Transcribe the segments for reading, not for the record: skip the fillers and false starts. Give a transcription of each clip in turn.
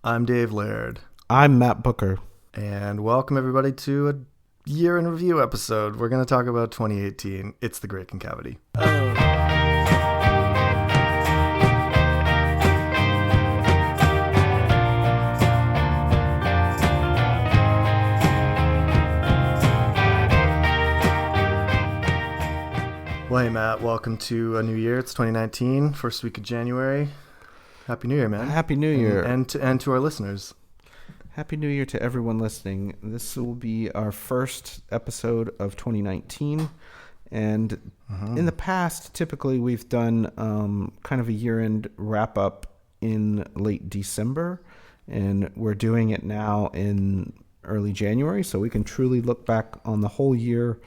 I'm Dave Laird, I'm Matt Booker. and welcome everybody to a year in review episode. We're going to talk about 2018. It's the Great Concavity. Well, hey, Matt, welcome to a new year. It's 2019, first week of January. Happy New Year, man. Happy New Year. And to our listeners. Happy New Year to everyone listening. This will be our first episode of 2019. And in the past, typically we've done kind of a year-end wrap-up in late December. And we're doing it now in early January, so we can truly look back on the whole year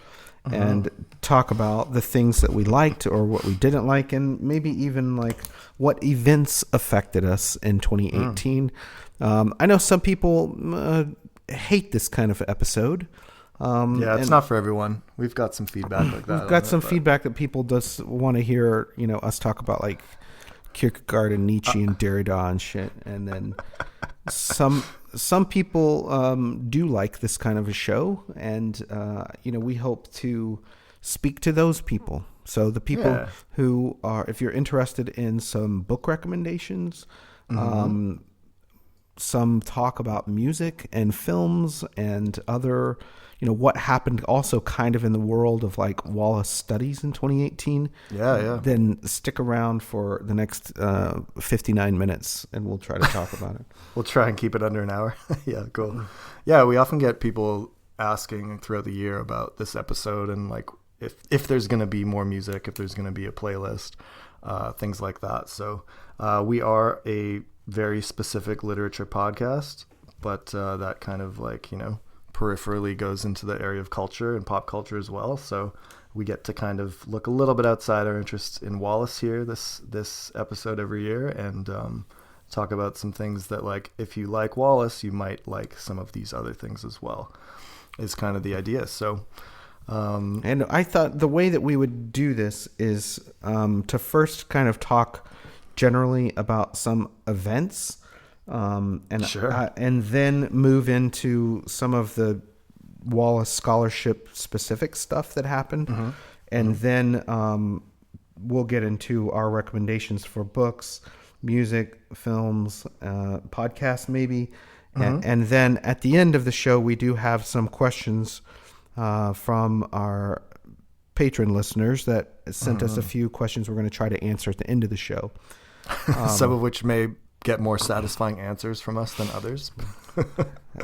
and talk about the things that we liked or what we didn't like, and maybe even like what events affected us in 2018. I know some people hate this kind of episode. Yeah, it's not for everyone. We've got some feedback like that. We've got some feedback that people just want to hear, us talk about like Kierkegaard and Nietzsche and Derrida and shit. And then some people do like this kind of a show, and we hope to speak to those people. So the people who are, if you're interested in some book recommendations, some talk about music and films and other, what happened also kind of in the world of like Wallace studies in 2018. Then stick around for the next 59 minutes and we'll try to talk about it. We'll try and keep it under an hour. Yeah, cool. Yeah, we often get people asking throughout the year about this episode and like if there's going to be more music, if there's going to be a playlist, things like that. So we are a very specific literature podcast, but that kind of like, peripherally goes into the area of culture and pop culture as well. So we get to kind of look a little bit outside our interest in Wallace here this episode every year and talk about some things that, like, if you like Wallace, you might like some of these other things as well, is kind of the idea. So and I thought the way that we would do this is to first kind of talk generally about some events, and then move into some of the Wallace scholarship specific stuff that happened, and then we'll get into our recommendations for books, music, films, podcasts maybe, and then at the end of the show we do have some questions from our patron listeners that sent us a few questions we're going to try to answer at the end of the show. Some of which may get more satisfying answers from us than others.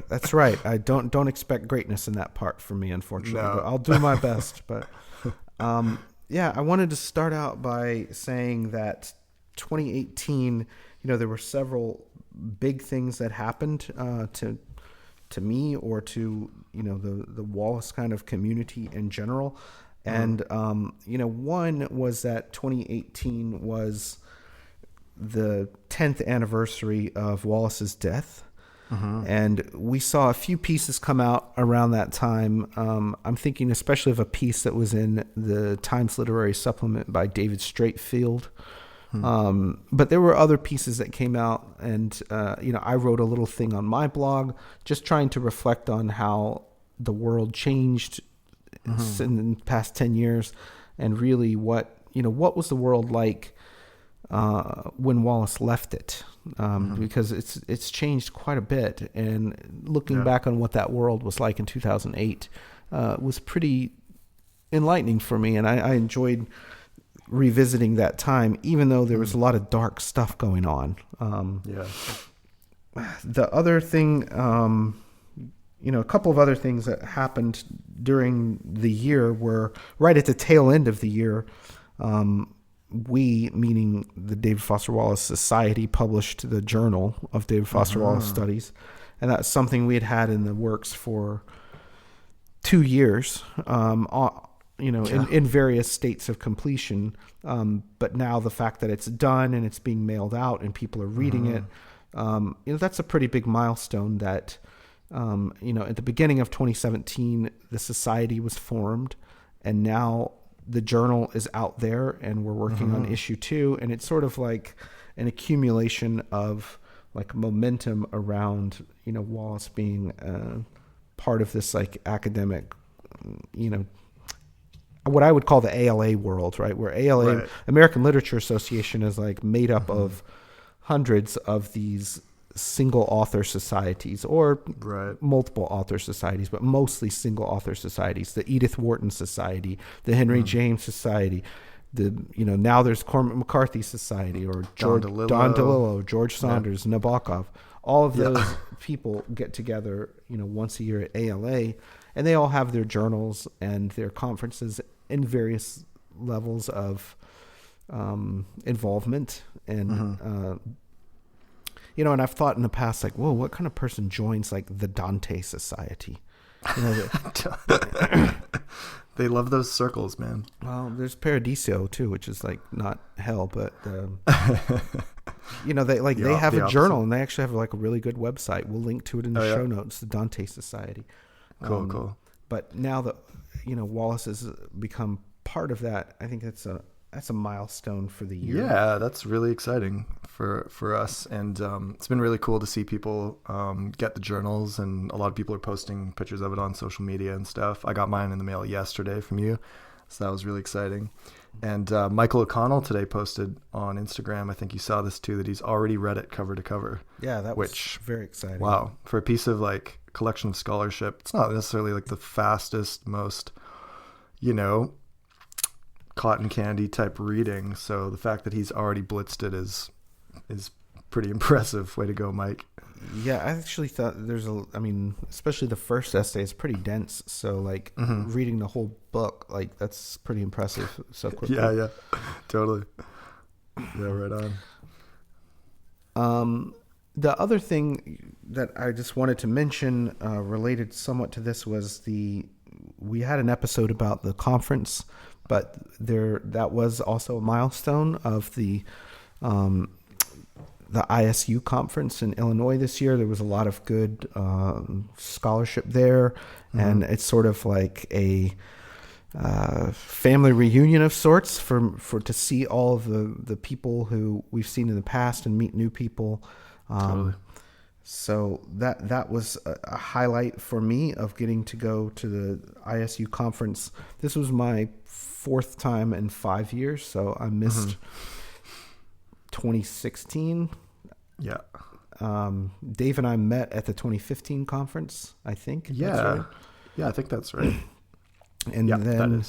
That's right. I don't expect greatness in that part from me, unfortunately, but I'll do my best. But I wanted to start out by saying that 2018, there were several big things that happened to me or to the Wallace kind of community in general, and one was that 2018 was the 10th anniversary of Wallace's death. And we saw a few pieces come out around that time. I'm thinking especially of a piece that was in the Times Literary Supplement by David Straightfield. But there were other pieces that came out, and I wrote a little thing on my blog just trying to reflect on how the world changed in the past 10 years, and really what was the world like when Wallace left it, because it's changed quite a bit, and looking back on what that world was like in 2008 was pretty enlightening for me, and I enjoyed revisiting that time, even though there was a lot of dark stuff going on. The other thing, a couple of other things that happened during the year were right at the tail end of the year. We, meaning the David Foster Wallace Society, published the Journal of David Foster Wallace Studies, and that's something we had in the works for 2 years, in various states of completion. But now the fact that it's done and it's being mailed out and people are reading it, that's a pretty big milestone. That at the beginning of 2017, the society was formed, and now the journal is out there and we're working on issue 2, and it's sort of like an accumulation of like momentum around, Wallace being part of this like academic, what I would call the ALA world, right? Where ALA, right. American Literature Association, is like made up of hundreds of these single author societies or right. multiple author societies, but mostly single author societies. The Edith Wharton Society, the Henry James Society, now there's Cormac McCarthy Society, or Don DeLillo, George Saunders, Nabokov. All of those people get together, once a year at ALA, and they all have their journals and their conferences in various levels of involvement. And, and I've thought in the past, like, whoa, what kind of person joins like the Dante Society? They love those circles, man. Well, there's Paradiso too, which is like not hell, but they have a journal, and they actually have like a really good website. We'll link to it in the show notes. The Dante Society. Cool. But now that Wallace has become part of that, I think that's a milestone for the year. Yeah, that's really exciting for us, and it's been really cool to see people get the journals, and a lot of people are posting pictures of it on social media and stuff. I got mine in the mail yesterday from you, so that was really exciting. And Michael O'Connell today posted on Instagram, I think you saw this too, that he's already read it cover to cover. Yeah, that was very exciting. Wow, for a piece of like collection of scholarship, it's not necessarily like the fastest, most, cotton candy type reading. So the fact that he's already blitzed it is pretty impressive. Way to go, Mike. Yeah, I actually thought especially the first essay is pretty dense. So like reading the whole book, like that's pretty impressive so quickly. Yeah, totally. Yeah, right on. The other thing that I just wanted to mention related somewhat to this was we had an episode about the conference, but that was also a milestone of the ISU conference in Illinois this year. There was a lot of good scholarship there, and it's sort of like a family reunion of sorts for to see all of the people who we've seen in the past and meet new people. Totally. So that was a highlight for me of getting to go to the ISU conference. This was my fourth time in 5 years, so I missed 2016. Yeah. Dave and I met at the 2015 conference, I think. Yeah. That's right. Yeah, I think that's right. And then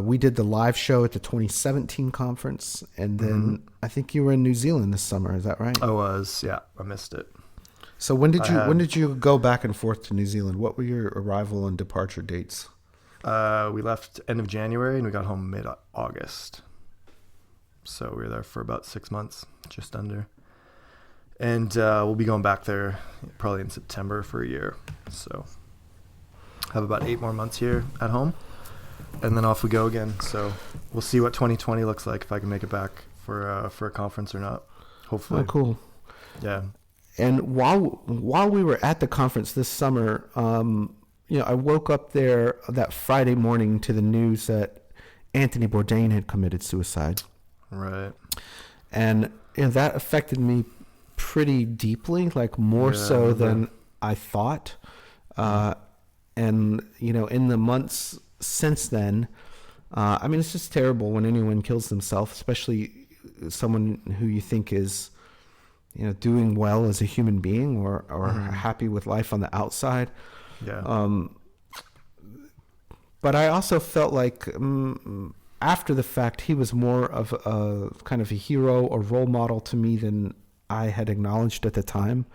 we did the live show at the 2017 conference, and then I think you were in New Zealand this summer. Is that right? I was. Yeah, I missed it. So when did you go back and forth to New Zealand? What were your arrival and departure dates? We left end of January and we got home mid-August. So we were there for about 6 months, just under. And we'll be going back there probably in September for a year. So have about 8 more months here at home. And then off we go again. So we'll see what 2020 looks like, if I can make it back for a conference or not. Hopefully. Oh, cool. Yeah. And while we were at the conference this summer, I woke up there that Friday morning to the news that Anthony Bourdain had committed suicide. Right. And that affected me pretty deeply, like more so than I thought. And, in the months since then, it's just terrible when anyone kills themselves, especially someone who you think is, doing well as a human being or happy with life on the outside. Yeah. But I also felt like after the fact, he was more of a kind of a hero or role model to me than I had acknowledged at the time.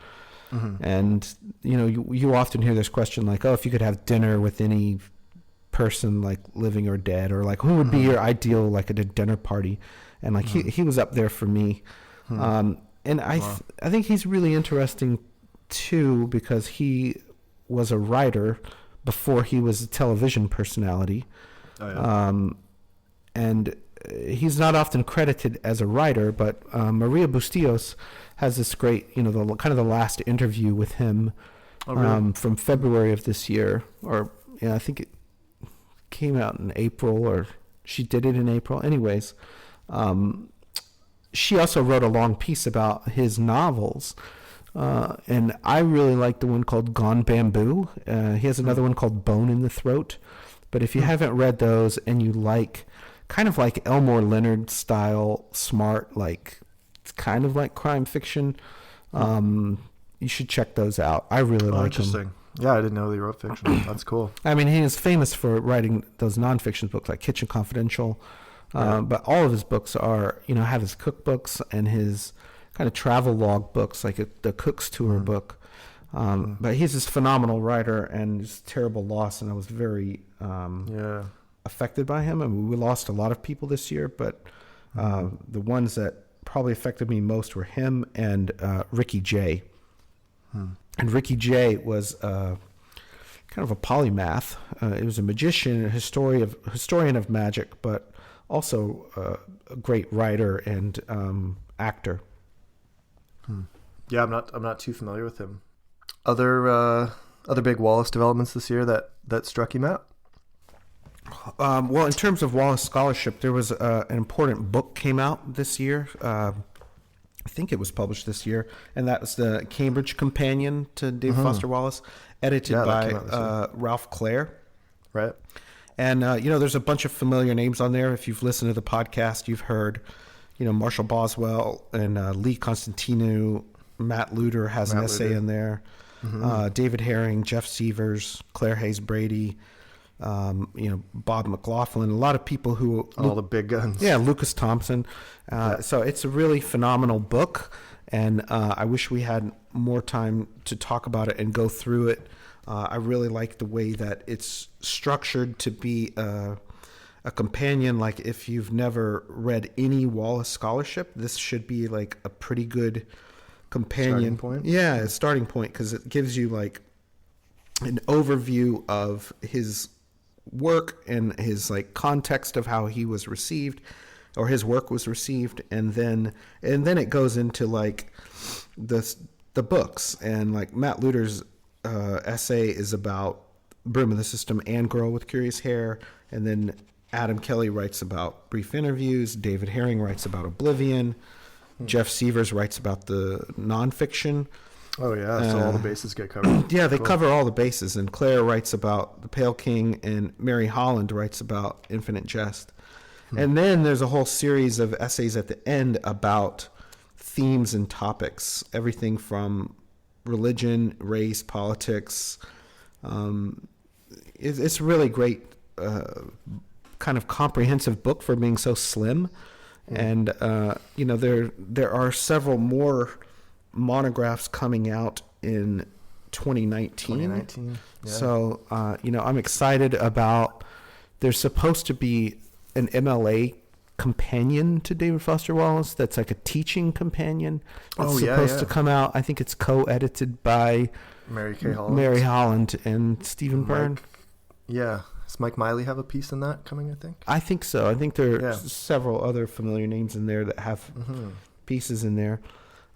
And, you often hear this question like, oh, if you could have dinner with any person, like living or dead, or like who would be your ideal, like at a dinner party? And like he was up there for me. And I think he's really interesting too, because he was a writer before he was a television personality. Oh, yeah. And he's not often credited as a writer, but Maria Bustillos has this great, the last interview with him from February of this year, or I think it came out in April, or she did it in April. Anyways, she also wrote a long piece about his novels. And I really like the one called Gone Bamboo. He has another one called Bone in the Throat. But if you haven't read those and you like kind of like Elmore Leonard style, smart, like it's kind of like crime fiction, you should check those out. I really like interesting. them. Yeah, I didn't know he wrote fiction. That's cool. I mean, he is famous for writing those nonfiction books like Kitchen Confidential. But all of his books are, have his cookbooks and his kind of travel log books, like the Cook's Tour book. But he's this phenomenal writer, and it's a terrible loss, and I was very affected by him. I mean, we lost a lot of people this year, but the ones that probably affected me most were him and Ricky Jay. And Ricky Jay was kind of a polymath. He was a magician, a historian of magic, but also a great writer and actor. Yeah, I'm not too familiar with him. Other big Wallace developments this year that struck you, Matt? Well, in terms of Wallace scholarship, there was an important book came out this year. I think it was published this year, and that was the Cambridge Companion to David Foster Wallace, edited by Ralph Clare. Right. And, there's a bunch of familiar names on there. If you've listened to the podcast, you've heard, Marshall Boswell and Lee Constantinou. Matt Luter has an essay in there. David Herring, Jeff Severs, Claire Hayes Brady, Bob McLaughlin, a lot of people who... All the big guns. Yeah, Lucas Thompson. So it's a really phenomenal book, and I wish we had more time to talk about it and go through it. I really like the way that it's structured to be a companion. Like, if you've never read any Wallace scholarship, this should be like a pretty good companion. Starting point? Yeah, a starting point, because it gives you like an overview of his work and his like context of how he was received, or his work was received, and then it goes into like the books, and like Matt Luter's essay is about Broom of the System and Girl with Curious Hair, and then Adam Kelly writes about Brief Interviews, David Herring writes about Oblivion, Jeff Severs writes about the nonfiction. Oh yeah, so all the bases get covered. Yeah, they cover all the bases, and Claire writes about The Pale King, and Mary Holland writes about Infinite Jest. And then there's a whole series of essays at the end about themes and topics, everything from religion, race, politics. It's a really great kind of comprehensive book for being so slim. And, there are several more monographs coming out in 2019. Yeah. So, I'm excited about, there's supposed to be an MLA companion to David Foster Wallace that's like a teaching companion. It's supposed to come out. I think it's co-edited by Mary Holland. Mary Holland and Stephen Byrne. Yeah. Does Mike Miley have a piece in that coming, I think? I think so. I think there are several other familiar names in there that have pieces in there.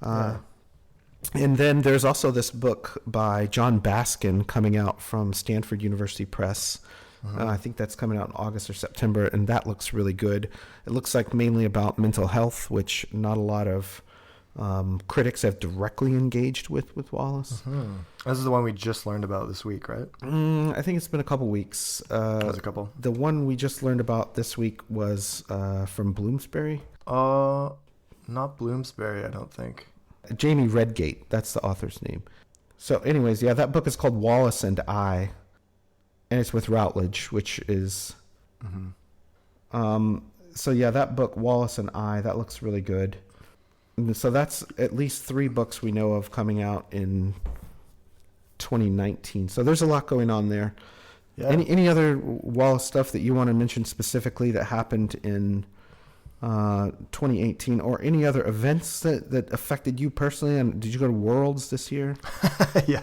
And then there's also this book by John Baskin coming out from Stanford University Press. I think that's coming out in August or September, and that looks really good. It looks like mainly about mental health, which not a lot of critics have directly engaged with Wallace. This is the one we just learned about this week, right? I think it's been a couple weeks. There's a couple. The one we just learned about this week was from Bloomsbury. Not Bloomsbury, I don't think. Jamie Redgate, that's the author's name. So anyways, that book is called Wallace and I, and it's with Routledge, which is... that book, Wallace and I, that looks really good. And so that's at least 3 books we know of coming out in 2019. So there's a lot going on there. Yeah. Any other Wallace stuff that you want to mention specifically that happened in 2018, or any other events that affected you personally? And did you go to Worlds this year? Yeah,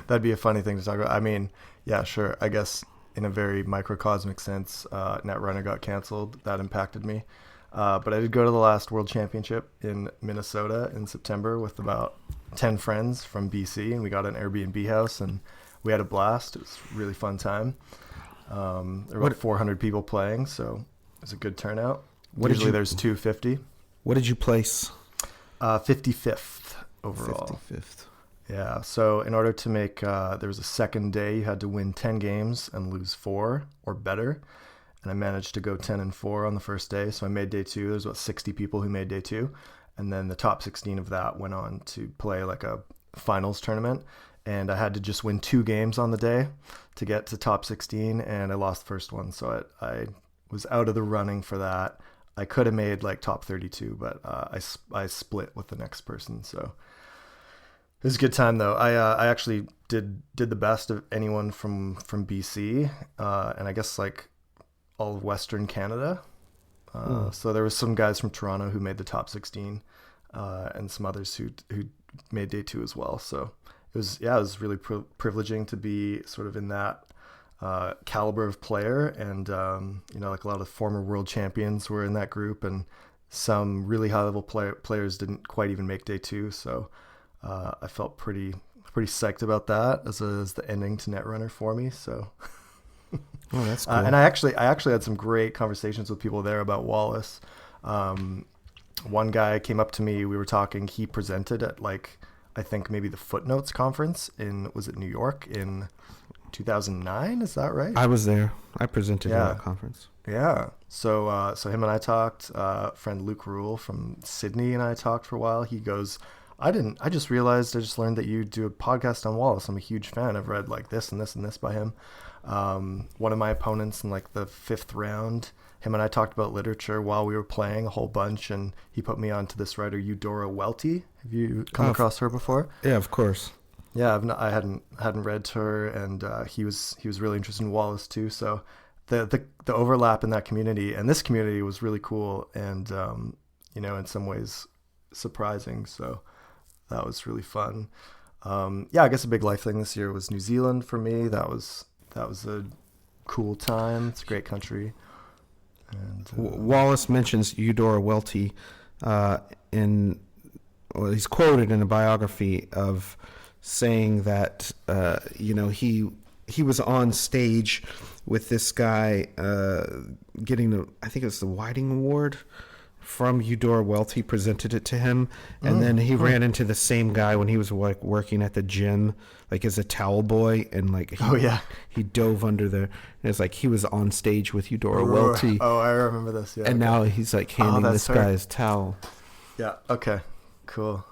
that'd be a funny thing to talk about. I mean, yeah, sure. I guess in a very microcosmic sense, Netrunner got canceled. That impacted me. But I did go to the last World Championship in Minnesota in September with about 10 friends from BC, and we got an Airbnb house, and we had a blast. It was a really fun time. There were about 400 people playing, so it was a good turnout. Usually there's 250. What did you place? 55th overall. 55th. Yeah. So in order to make, there was a second day, you had to win 10 games and lose 4 or better. And I managed to go 10-4 on the first day. So I made day 2. There's about 60 people who made day 2. And then the top 16 of that went on to play like a finals tournament. And I had to just win 2 games on the day to get to top 16. And I lost the first one. So I was out of the running for that. I could have made like top 32, but I split with the next person. So it was a good time though. I actually did the best of anyone from BC. And I guess like all of Western Canada. So there was some guys from Toronto who made the top 16, and some others who made day 2 as well. So it was really privileging to be sort of in that caliber of player, and like a lot of former world champions were in that group, and some really high level players didn't quite even make day 2. So I felt pretty psyched about that as the ending to Netrunner for me. So. Oh, that's cool. And I actually had some great conversations with people there about Wallace. One guy came up to me. We were talking. He presented at I think maybe the Footnotes conference was it New York in 2009? Is that right? I was there. I presented at that conference. Yeah. So him and I talked. Friend Luke Rule from Sydney and I talked for a while. He goes, I just learned that you do a podcast on Wallace. I'm a huge fan. I've read like this and this and this by him. One of my opponents in like the 5th round, him and I talked about literature while we were playing a whole bunch, and he put me on to this writer Eudora Welty. Have you come across her before? Yeah, of course. Yeah, I hadn't read her, and he was really interested in Wallace too. So the overlap in that community and this community was really cool, and in some ways surprising. So that was really fun. I guess a big life thing this year was New Zealand for me. That was a cool time. It's a great country. And Wallace mentions Eudora Welty he's quoted in a biography of saying that he was on stage with this guy getting I think it was the Whiting Award from Eudora Welty, presented it to him, and then he ran into the same guy when he was like working at the gym, like as a towel boy, and like he dove under there, and it's like he was on stage with Eudora Welty. Oh, I remember this. Yeah, and now he's like handing this guy his towel. Yeah. Okay. Cool.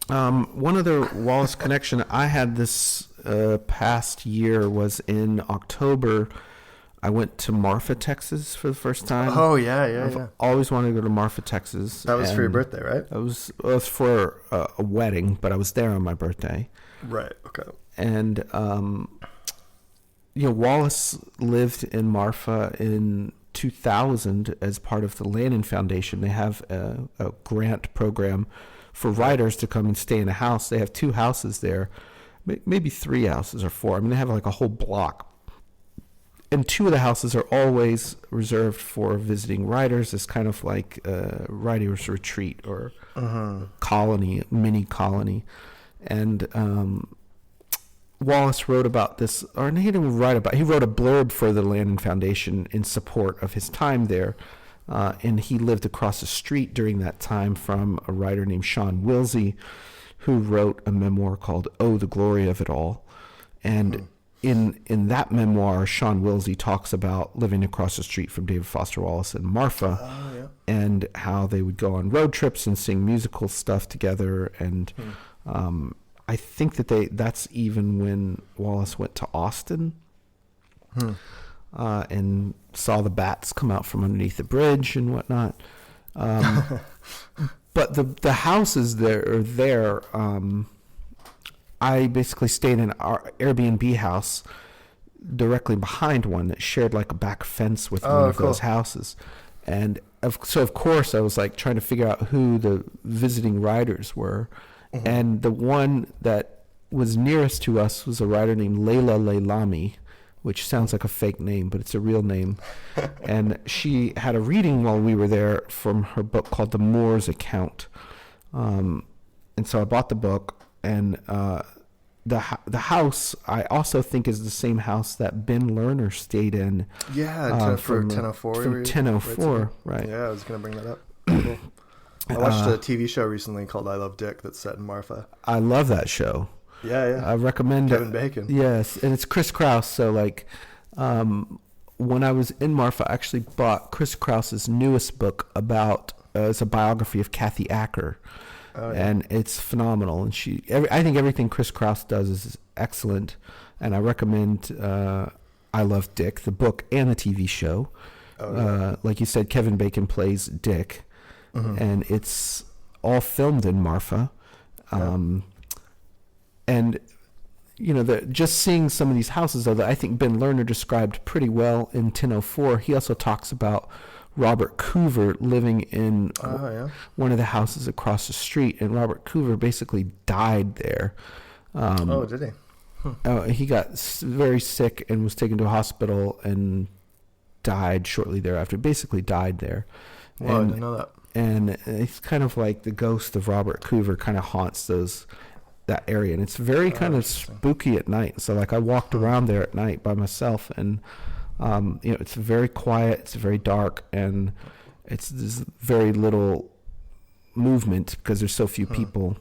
One other Wallace connection I had this past year was in October. I went to Marfa, Texas for the first time. Oh, yeah. I've always wanted to go to Marfa, Texas. That was for your birthday, right? It was for a wedding, but I was there on my birthday. Right, okay. And, Wallace lived in Marfa in 2000 as part of the Lannan Foundation. They have a grant program for writers to come and stay in a house. They have 2 houses there, maybe 3 houses or 4. I mean, they have like a whole block. And 2 of the houses are always reserved for visiting writers. It's kind of like a writer's retreat or colony, mini colony. And Wallace wrote about this, or he didn't write about it. He wrote a blurb for the Lannan Foundation in support of his time there. And he lived across the street during that time from a writer named Sean Wilsey, who wrote a memoir called Oh, the Glory of It All. And in that memoir, Sean Wilsey talks about living across the street from David Foster Wallace and Marfa, and how they would go on road trips and sing musical stuff together. And I think that's even when Wallace went to Austin and saw the bats come out from underneath the bridge and whatnot. But the houses there. I basically stayed in our Airbnb house directly behind one that shared like a back fence with one of those houses. And so of course I was like trying to figure out who the visiting writers were. Mm-hmm. And the one that was nearest to us was a writer named Layla Leilami, which sounds like a fake name, but it's a real name. And she had a reading while we were there from her book called The Moor's Account. And so I bought the book. And the house, I also think, is the same house that Ben Lerner stayed in. Yeah, for 1004. From 1004, right. Yeah, I was going to bring that up. Cool. I watched a TV show recently called I Love Dick that's set in Marfa. I love that show. Yeah. I recommend Kevin Bacon. Yes, and it's Chris Kraus. So like, when I was in Marfa, I actually bought Chris Kraus's newest book about. It's a biography of Kathy Acker, and it's phenomenal. And I think everything Chris Kraus does is excellent, and I recommend I Love Dick, the book and the TV show. Like you said, Kevin Bacon plays Dick, and it's all filmed in Marfa. And, just seeing some of these houses, though, that I think Ben Lerner described pretty well in 1004. He also talks about Robert Coover living in one of the houses across the street, and Robert Coover basically died there. Did he? He got very sick and was taken to a hospital and died shortly thereafter. Basically died there. Well, I didn't know that. And it's kind of like the ghost of Robert Coover kind of haunts that area, and it's very kind of spooky at night. So like I walked around there at night by myself, and it's very quiet, it's very dark, and there's very little movement because there's so few people.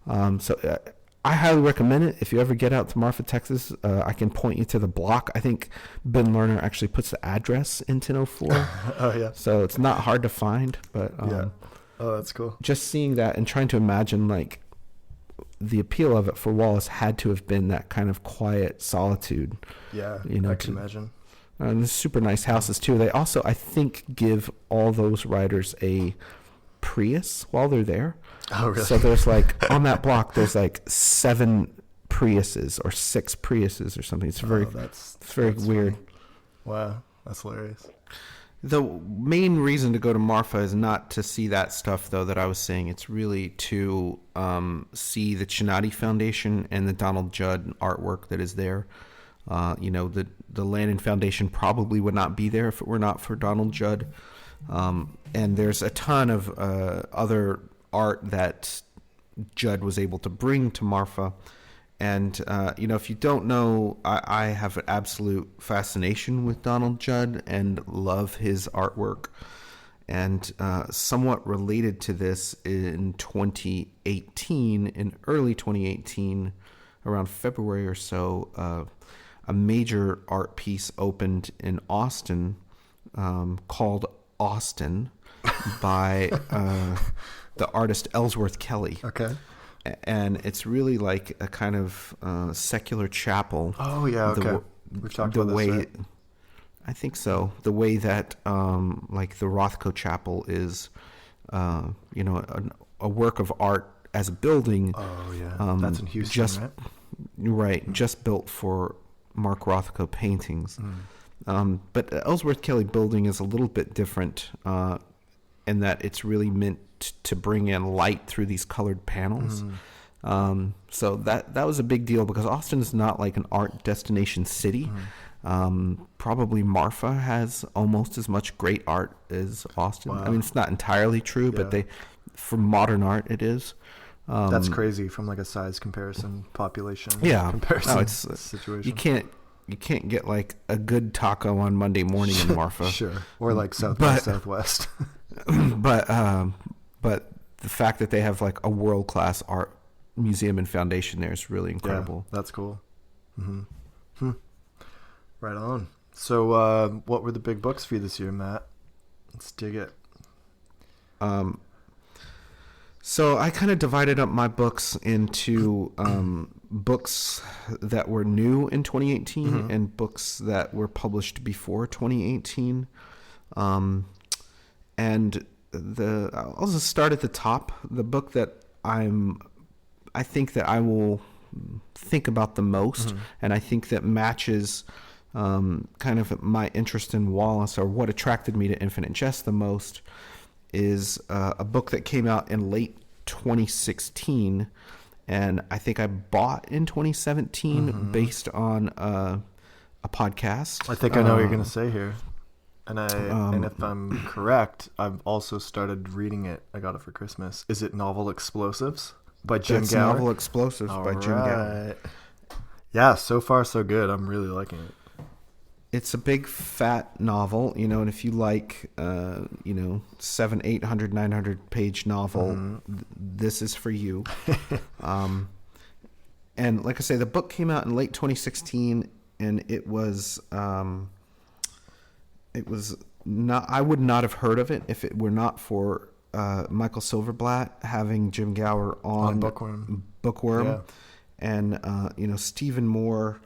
So I highly recommend it. If you ever get out to Marfa, Texas, I can point you to the block. I think Ben Lerner actually puts the address in 1004. Oh yeah. So it's not hard to find, but yeah. Oh, that's cool. Just seeing that and trying to imagine like the appeal of it for Wallace had to have been that kind of quiet solitude. Yeah, I can imagine. And the super nice houses too. They also, I think, give all those writers a Prius while they're there. Oh, really? So there's like on that block, there's like 7 Priuses or 6 Priuses or something. It's very, it's very weird. Funny. Wow, that's hilarious. The main reason to go to Marfa is not to see that stuff, though, that I was saying. It's really to see the Chinati Foundation and the Donald Judd artwork that is there. The Landon Foundation probably would not be there if it were not for Donald Judd. And there's a ton of other art that Judd was able to bring to Marfa. And, if you don't know, I have an absolute fascination with Donald Judd and love his artwork. And somewhat related to this, in 2018, in early 2018, around February or so, a major art piece opened in Austin called Austin by the artist Ellsworth Kelly. Okay. And it's really like a kind of secular chapel. Oh, yeah, okay. We've talked about this, right? I think so. The way that, like the Rothko Chapel is, a work of art as a building. Oh, yeah. That's in Houston, right? Just built for Mark Rothko paintings. But the Ellsworth Kelly building is a little bit different in that it's really meant to bring in light through these colored panels. So that was a big deal because Austin is not like an art destination city. Probably Marfa has almost as much great art as Austin. Wow. I mean, it's not entirely true, but for modern art, it is. That's crazy from like a size comparison, population comparison situation. You can't get like a good taco on Monday morning in Marfa. Sure. Or like South by Southwest. But the fact that they have like a world-class art museum and foundation there is really incredible. Yeah, that's cool. Right on. So what were the big books for you this year, Matt? Let's dig it. So I kind of divided up my books into books that were new in 2018 and books that were published before 2018. And I'll just start at the top. The book that I think that I will think about the most, and I think that matches kind of my interest in Wallace, or what attracted me to Infinite Jest the most, is a book that came out in late 2016, and I think I bought in 2017 based on a podcast. I think I know what you're going to say here. And if I'm correct, I've also started reading it. I got it for Christmas. Is it Novel Explosives by Jim Gower? Novel Explosives by Jim Gower. Yeah, so far so good. I'm really liking it. It's a big fat novel, and if you like, 700, 800, 900 page novel, this is for you. And like I say, the book came out in late 2016, and it was not. I would not have heard of it if it were not for Michael Silverblatt having Jim Gower on Bookworm, Yeah. and Stephen Moore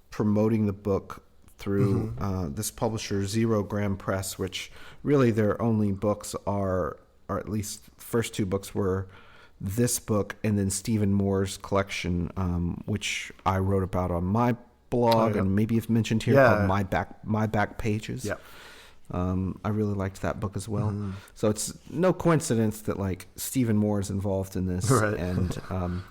promoting the book through this publisher, Zero Gram Press, which really their only books or at least first two books were this book and then Stephen Moore's collection, which I wrote about on my blog and maybe you've mentioned here, called My Back Pages. Yeah. I really liked that book as well. So it's no coincidence that like Stephen Moore is involved in this. Right. And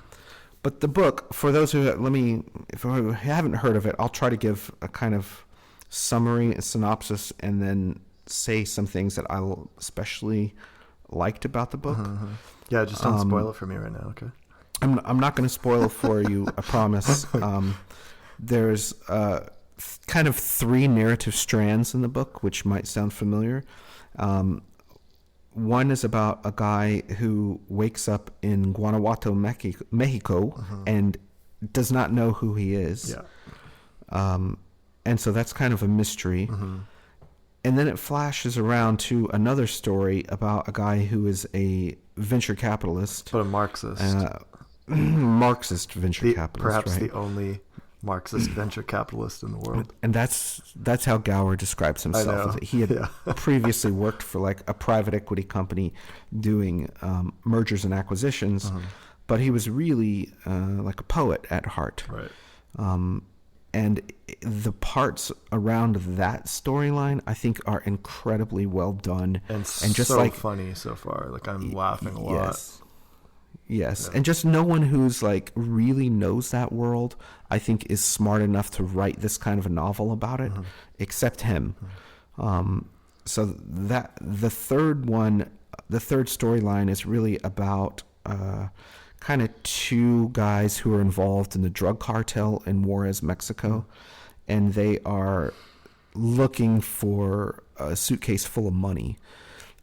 but the book, for those who haven't heard of it, I'll try to give a kind of summary, a synopsis, and then say some things that I especially liked about the book. Yeah, just don't spoil it for me right now, okay? I'm not going to spoil it for you, I promise. There's kind of three narrative strands in the book, which might sound familiar. One is about a guy who wakes up in Guanajuato, Mexico, and does not know who he is. Yeah. And so that's kind of a mystery. And then it flashes around to another story about a guy who is a venture capitalist. But a Marxist. Marxist venture capitalist, perhaps right? the only Marxist venture capitalist in the world. And that's how Gower describes himself. He had previously worked for like a private equity company doing mergers and acquisitions, but he was really like a poet at heart. Right. And the parts around that storyline, I think, are incredibly well done And just so like funny so far. Like I'm laughing a lot. Yes. Yeah. And just no one who's like really knows that world, I think, is smart enough to write this kind of a novel about it, except him. So that the third storyline is really about kind of two guys who are involved in the drug cartel in Juarez, Mexico, and they are looking for a suitcase full of money.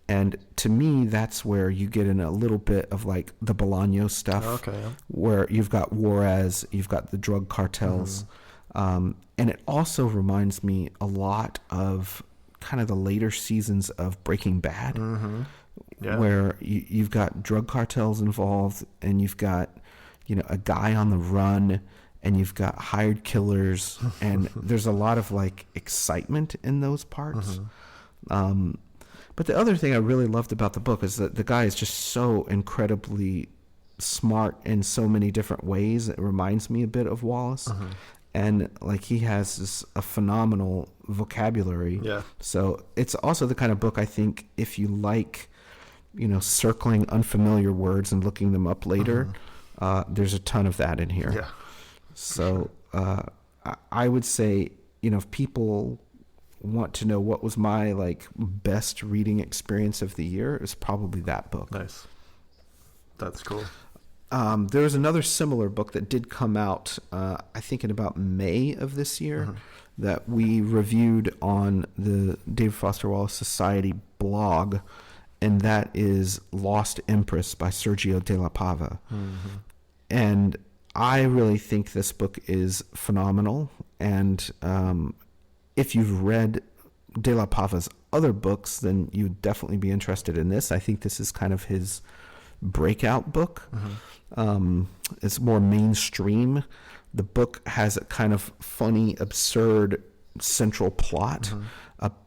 And to me, that's where you get in a little bit of like the Bolaño stuff, where you've got Juarez, you've got the drug cartels. And it also reminds me a lot of kind of the later seasons of Breaking Bad, where you've got drug cartels involved, and you've got, a guy on the run, and you've got hired killers, and there's a lot of like excitement in those parts. But the other thing I really loved about the book is that the guy is just so incredibly smart in so many different ways. It reminds me a bit of Wallace. And like he has a phenomenal vocabulary. Yeah. So it's also the kind of book I think if you like, circling unfamiliar words and looking them up later, there's a ton of that in here. Yeah. So I would say, if people want to know what was my like best reading experience of the year, it was probably that book. Nice. That's cool. There was another similar book that did come out, I think in about May of this year, that we reviewed on the David Foster Wallace Society blog, and that is Lost Empress by Sergio de la Pava. And I really think this book is phenomenal, and if you've read De La Pava's other books, then you'd definitely be interested in this. I think this is kind of his breakout book. It's more mainstream. The book has a kind of funny, absurd central plot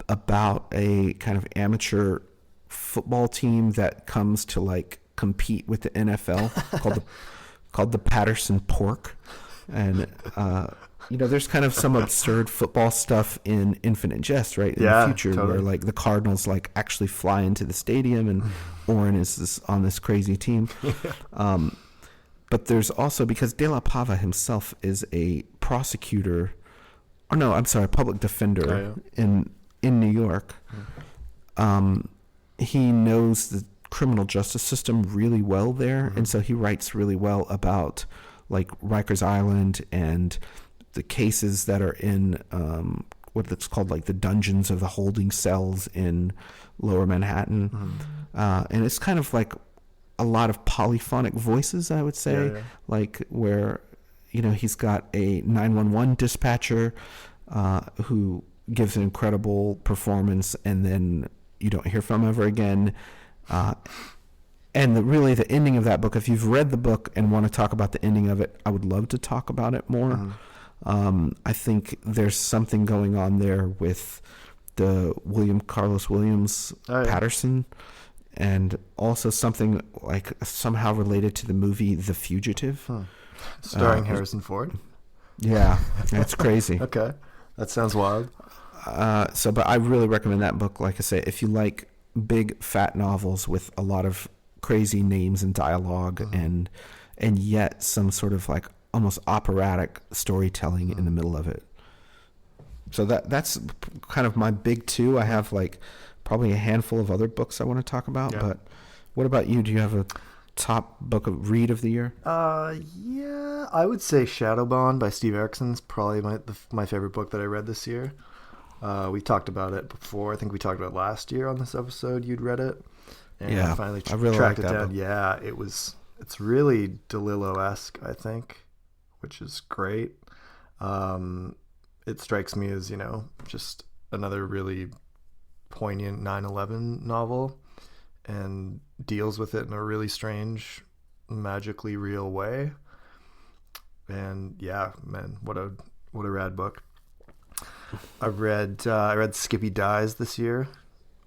about a kind of amateur football team that comes to like compete with the NFL called the Patterson Pork. And there's kind of some absurd football stuff in Infinite Jest, right? In the future, totally. Where like the Cardinals like actually fly into the stadium, and Oren is on this crazy team. But there's also, because De La Pava himself is a prosecutor, public defender in New York. He knows the criminal justice system really well there, and so he writes really well about like Rikers Island and the cases that are in what it's called, like the dungeons of the holding cells in Lower Manhattan. And it's kind of like a lot of polyphonic voices, I would say, like where, he's got a 911 dispatcher who gives an incredible performance, and then you don't hear from him ever again. And really the ending of that book, if you've read the book and want to talk about the ending of it, I would love to talk about it more. I think there's something going on there with the Carlos Williams Patterson, and also something like somehow related to the movie The Fugitive. Starring Harrison Ford? Yeah, that's crazy. Okay, that sounds wild. But I really recommend that book. Like I say, if you like big, fat novels with a lot of crazy names and dialogue, and yet some sort of like almost operatic storytelling in the middle of it. So that's kind of my big two. I have like probably a handful of other books I want to talk about, but what about you? Do you have a top book of read of the year? Yeah, I would say Shadowbond by Steve Erikson's probably my favorite book that I read this year. We talked about it before. I think we talked about it last year on this episode. You'd read it. And I finally really tracked it that down. book. Yeah, it's really DeLillo-esque, I think, which is great. It strikes me as, just another really poignant 9/11 novel, and deals with it in a really strange, magically real way. And yeah, man, what a rad book. I read Skippy Dies this year.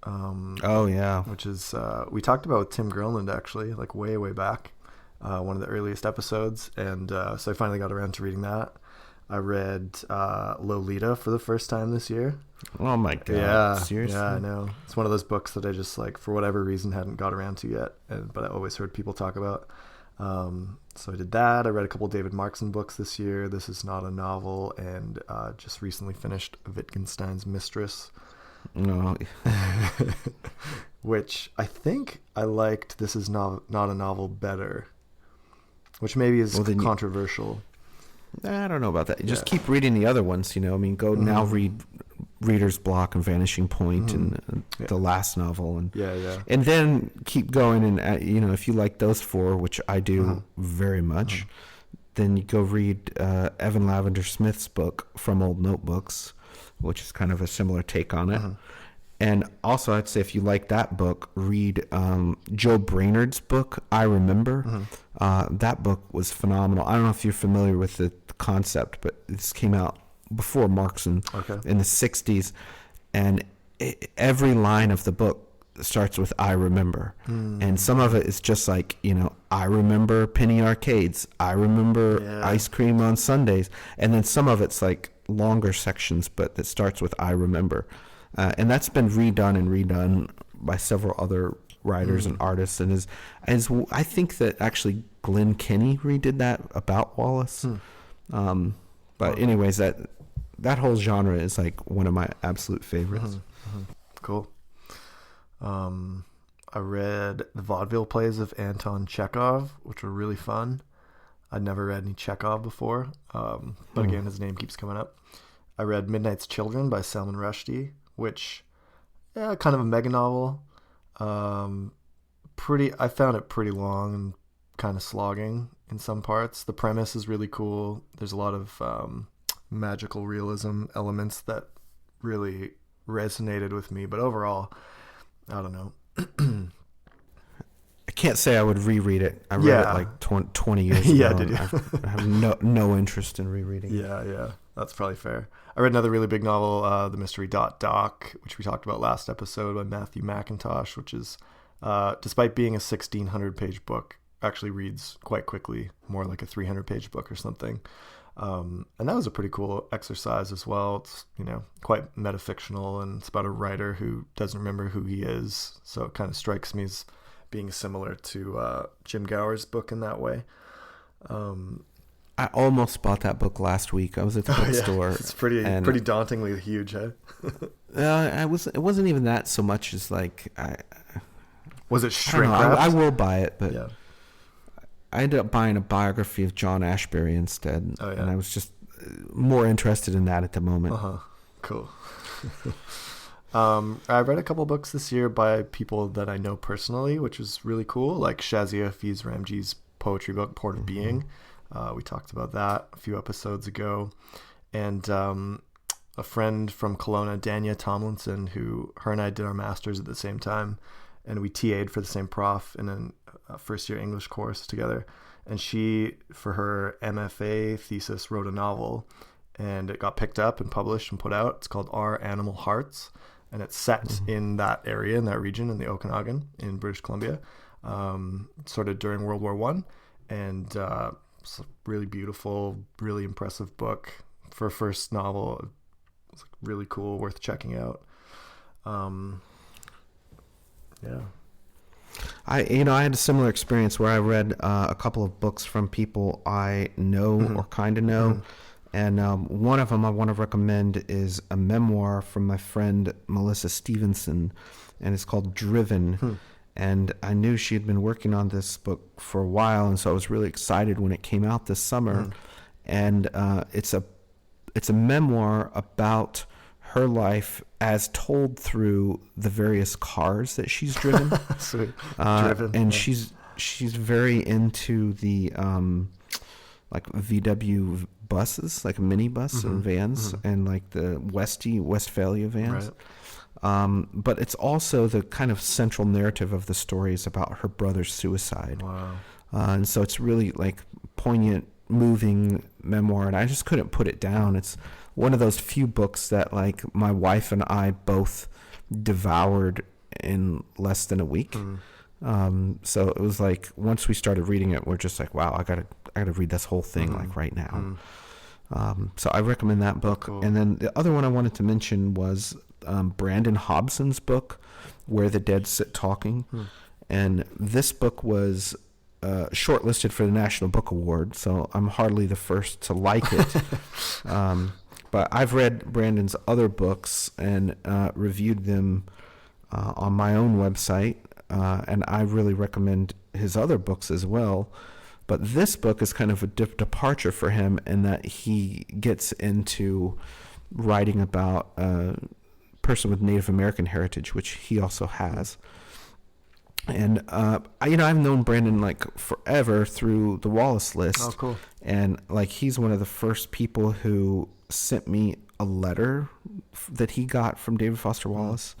Which is we talked about Tim Grilland actually, like way back, one of the earliest episodes, and so I finally got around to reading that. I read Lolita for the first time this year. Oh my god! Yeah, seriously? Yeah, I know. It's one of those books that I just like for whatever reason hadn't got around to yet, but I always heard people talk about. So I did that. I read a couple David Markson books this year. This Is Not a Novel, and just recently finished Wittgenstein's Mistress. No. Which I think I liked This Is Not a Novel better, which maybe is controversial. I don't know about that. Just keep reading the other ones, go now read Reader's Block and Vanishing Point and the last novel, and and then keep going, and if you like those four, which I do very much, then you go read Evan Lavender Smith's book From Old Notebooks, which is kind of a similar take on it. And also, I'd say if you like that book, read Joe Brainerd's book, I Remember. That book was phenomenal. I don't know if you're familiar with the concept, but this came out before Markson in the 60s. And every line of the book starts with I remember. And some of it is just like, I remember penny arcades. I remember ice cream on Sundays. And then some of it's like longer sections, but that starts with I remember. And that's been redone by several other writers and artists, and is I think that actually Glenn Kenny redid that about Wallace. But anyways, that whole genre is like one of my absolute favorites. Cool. I read the vaudeville plays of Anton Chekhov, which were really fun. I'd never read any Chekhov before, but again, his name keeps coming up. I read Midnight's Children by Salman Rushdie, which, kind of a mega novel. I found it pretty long and kind of slogging in some parts. The premise is really cool. There's a lot of magical realism elements that really resonated with me, but overall, I don't know. I can't say I would reread it. I read it like 20 years ago. Did you? I have no interest in rereading it. Yeah. That's probably fair. I read another really big novel, The Mystery Doc, which we talked about last episode by Matthew McIntosh, which is, despite being a 1,600-page book, actually reads quite quickly, more like a 300-page book or something. And that was a pretty cool exercise as well. It's, quite metafictional, and it's about a writer who doesn't remember who he is. So it kind of strikes me as being similar to Jim Gower's book in that way. I almost bought that book last week. I was at the bookstore. It's pretty dauntingly huge, huh? It wasn't even that so much as like was it shrink wrapped? I will buy it, but I ended up buying a biography of John Ashbery instead, and I was just more interested in that at the moment. Cool. I read a couple books this year by people that I know personally, which was really cool, like Shazia Hafiz Ramji's poetry book, Port of Being. We talked about that a few episodes ago. And a friend from Kelowna, Dania Tomlinson, her and I did our masters at the same time, and we TA'd for the same prof in a first-year English course together. And she, for her MFA thesis, wrote a novel, and it got picked up and published and put out. It's called Our Animal Hearts, and it's set in that area, in that region, in the Okanagan, in British Columbia, sort of during World War I. And it's a really beautiful, really impressive book for a first novel. It's really cool, worth checking out. Yeah. I had a similar experience where I read a couple of books from people I know or kind of know. And one of them I want to recommend is a memoir from my friend Melissa Stevenson, and it's called Driven. And I knew she had been working on this book for a while, and so I was really excited when it came out this summer. And it's a memoir about her life as told through the various cars that she's driven. Sweet. Driven. And she's very into the like VW buses, like minibus and vans, and like the Westphalia vans. Right. But it's also the kind of central narrative of the story is about her brother's suicide. Wow. And so it's really like poignant, moving memoir, and I just couldn't put it down. It's one of those few books that like my wife and I both devoured in less than a week. So it was like once we started reading it, we're just like, wow, I gotta read this whole thing like right now. So I recommend that book. Cool. And then the other one I wanted to mention was Brandon Hobson's book, Where the Dead Sit Talking. And this book was shortlisted for the National Book Award, so I'm hardly the first to like it. But I've read Brandon's other books and reviewed them on my own website, and I really recommend his other books as well. But this book is kind of a departure for him in that he gets into writing about a person with Native American heritage, which he also has. And I've known Brandon like forever through the Wallace List. Oh, cool. And like he's one of the first people who sent me a letter that he got from David Foster Wallace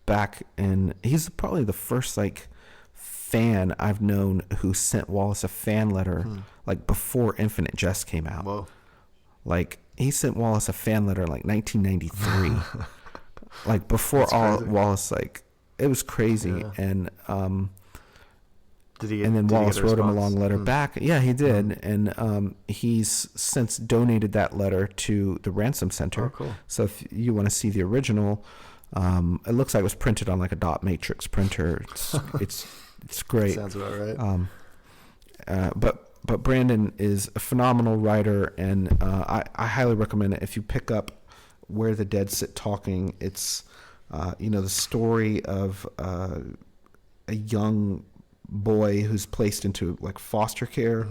back, and he's probably the first like fan I've known who sent Wallace a fan letter like before Infinite Jest came out. Whoa. Like he sent Wallace a fan letter in like 1993. Like before all Wallace, like it was crazy. Yeah. And then Wallace wrote him a long letter back. Yeah, he did. And he's since donated that letter to the Ransom Center. Oh, cool. So if you want to see the original, it looks like it was printed on like a dot matrix printer. It's great. Sounds about right. But Brandon is a phenomenal writer, and I highly recommend it. If you pick up Where the Dead Sit Talking, it's the story of a young boy who's placed into like foster care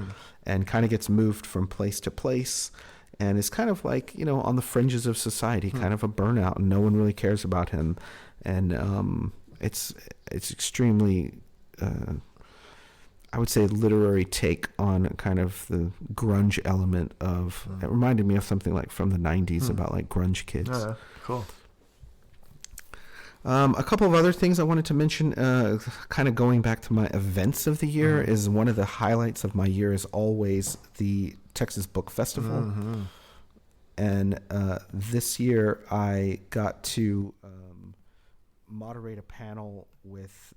and kind of gets moved from place to place and is kind of like, on the fringes of society, kind of a burnout, and no one really cares about him. And it's extremely, I would say, literary take on kind of the grunge element of, it reminded me of something like from the 90s about like grunge kids. Cool. A couple of other things I wanted to mention, kind of going back to my events of the year, is one of the highlights of my year is always the Texas Book Festival. And this year I got to moderate a panel with